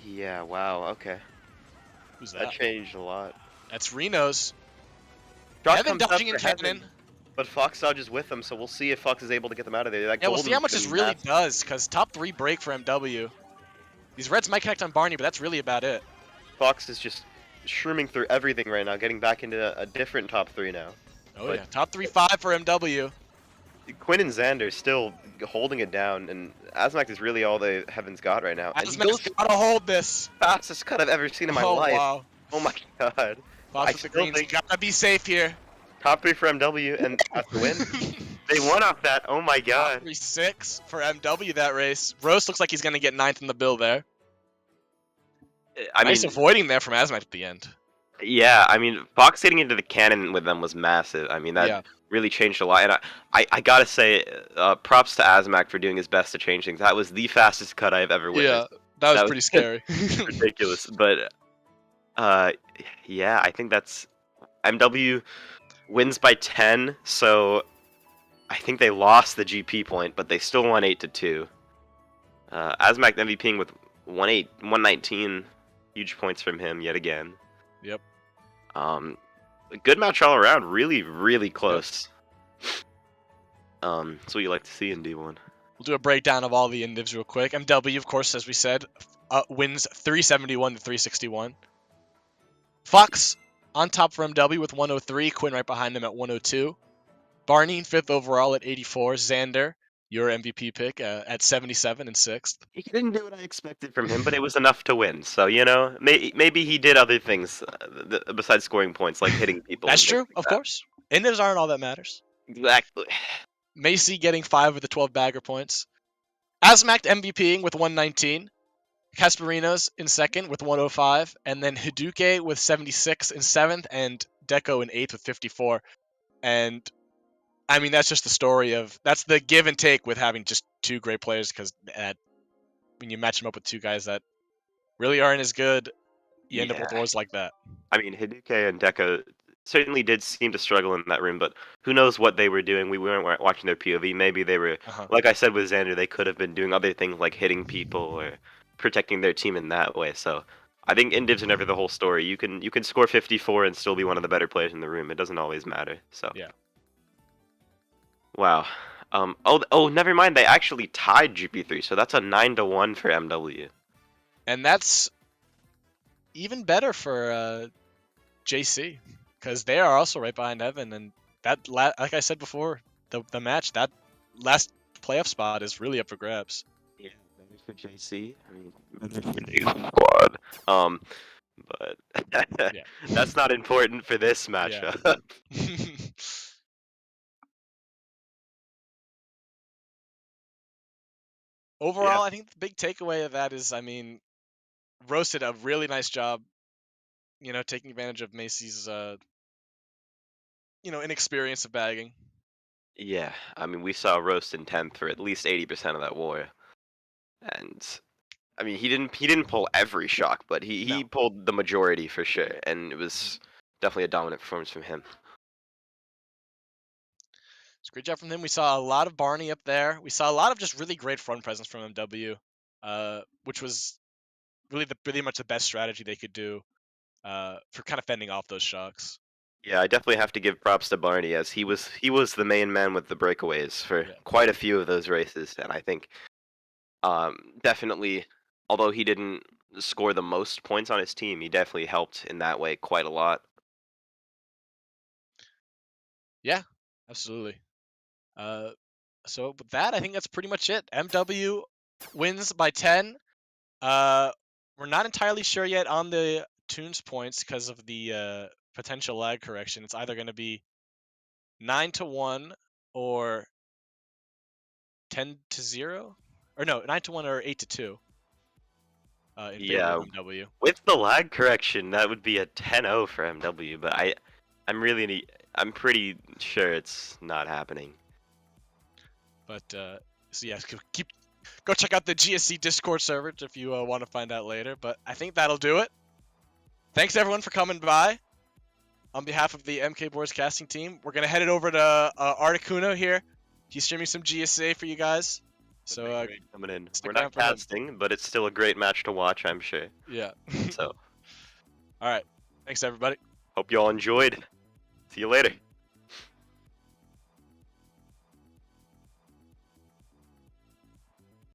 Yeah. Wow. Okay. Who's That that? changed a lot. That's Reno's. Shock Heaven comes up dodging in for Heaven, cannon. but Fox dodges with them, so we'll see if Fox is able to get them out of there. That Yeah, we'll see how much golden's this gonna be really massive. does, because top 3 break for MW. These reds might connect on Barney, but that's really about it. Fox is just shrooming through everything right now, getting back into a different top 3 now. Oh But- yeah, top 3, 5 for MW. Quinn and Xander still holding it down, and Asmac is really all the Heaven's got right now. And he goes Asmac's gotta hold this. fastest cut I've ever seen in my Oh life. wow. Oh my god. Fox I with the still greens, you think- gotta be safe here. Top 3 for MW, and that's the win. They won off that. Oh my god. 3-6 for MW that race. Roast looks like he's gonna get 9th in the bill there. I Nice mean, avoiding there from Asmac at the end. yeah, I mean, Fox getting into the cannon with them was massive. I mean, that Yeah. really changed a lot. And I gotta say, props to Asmac for doing his best to change things. That was the fastest cut I've ever witnessed. That was That pretty was- scary. Ridiculous. But, yeah, I think that's... MW wins by 10, so I think they lost the GP point, but they still won 8-2. Asmac MVPing with 119 huge points from him yet again. Yep. A good match all around. Really, really close. That's what you like to see in D1. We'll do a breakdown of all the indivs real quick. MW, of course, as we said, wins 371 to 361. Fox on top for MW with 103. Quinn right behind him at 102. Barney 5th overall at 84. Xander, your MVP pick, at 77 and 6th. He didn't do what I expected from him, but it was enough to win. So, you know, maybe he did other things besides scoring points, like hitting people. That's and true, things like of that. course. Indivs aren't all that matters. Exactly. Macy getting 5 of the 12 bagger points. Asmac MVPing with 119. Casperinos in 2nd with 105. And then Hiduke with 76 in 7th. And Deco in 8th with 54. And, I mean, that's just the story of... That's the give and take with having just 2 great players. Because when you match them up with 2 guys that really aren't as good, you end up with Yeah. wars like that. I mean, Hiduke and Deco certainly did seem to struggle in that room, but who knows what they were doing. We weren't watching their POV. Maybe they were, like I said with Xander, they could have been doing other things like hitting people or protecting their team in that way. So I think indivs are never the whole story. You can score 54 and still be one of the better players in the room. It doesn't always matter. So Yeah. Wow. Oh, never mind. They actually tied GP3, so that's a 9-1 for MW. And that's even better for JC, because they are also right behind Evan. And that, like I said before, the match, that last playoff spot is really up for grabs. Yeah, better for JC. I mean, better for the squad. But Yeah. that's not important for this Yeah. matchup. Yeah. Overall, I think the big takeaway of that is, I mean, Roast did a really nice job, taking advantage of Macy's, inexperience of bagging. Yeah, I mean, we saw Roast in 10th for at least 80% of that war, and I mean, he didn't pull every shock, but he No. pulled the majority for sure, and it was definitely a dominant performance from him. It's a great job from him. We saw a lot of Barney up there. We saw a lot of just really great front presence from MW, which was really pretty much the best strategy they could do for kind of fending off those shocks. Yeah, I definitely have to give props to Barney as he was the main man with the breakaways for Yeah. quite a few of those races, and I think definitely, although he didn't score the most points on his team, he definitely helped in that way quite a lot. Yeah, absolutely. So with that, I think that's pretty much it. MW wins by 10. We're not entirely sure yet on the Tunes points because of the potential lag correction. It's either going to be 9-1 or 10-0, or no, 9-1 or 8-2 in favor of Yeah, MW. with the lag correction, that would be a 10-0 for MW, but I'm pretty sure it's not happening. But so yeah, go check out the GSC Discord server if you want to find out later. But I think that'll do it. Thanks everyone for coming by. On behalf of the MK Boards casting team, we're gonna head it over to Articuno here. He's streaming some GSA for you guys. So Great coming in. stick We're around not for him. casting, but it's still a great match to watch, I'm sure. Yeah. So, All right. Thanks everybody. hope you all enjoyed. See you later.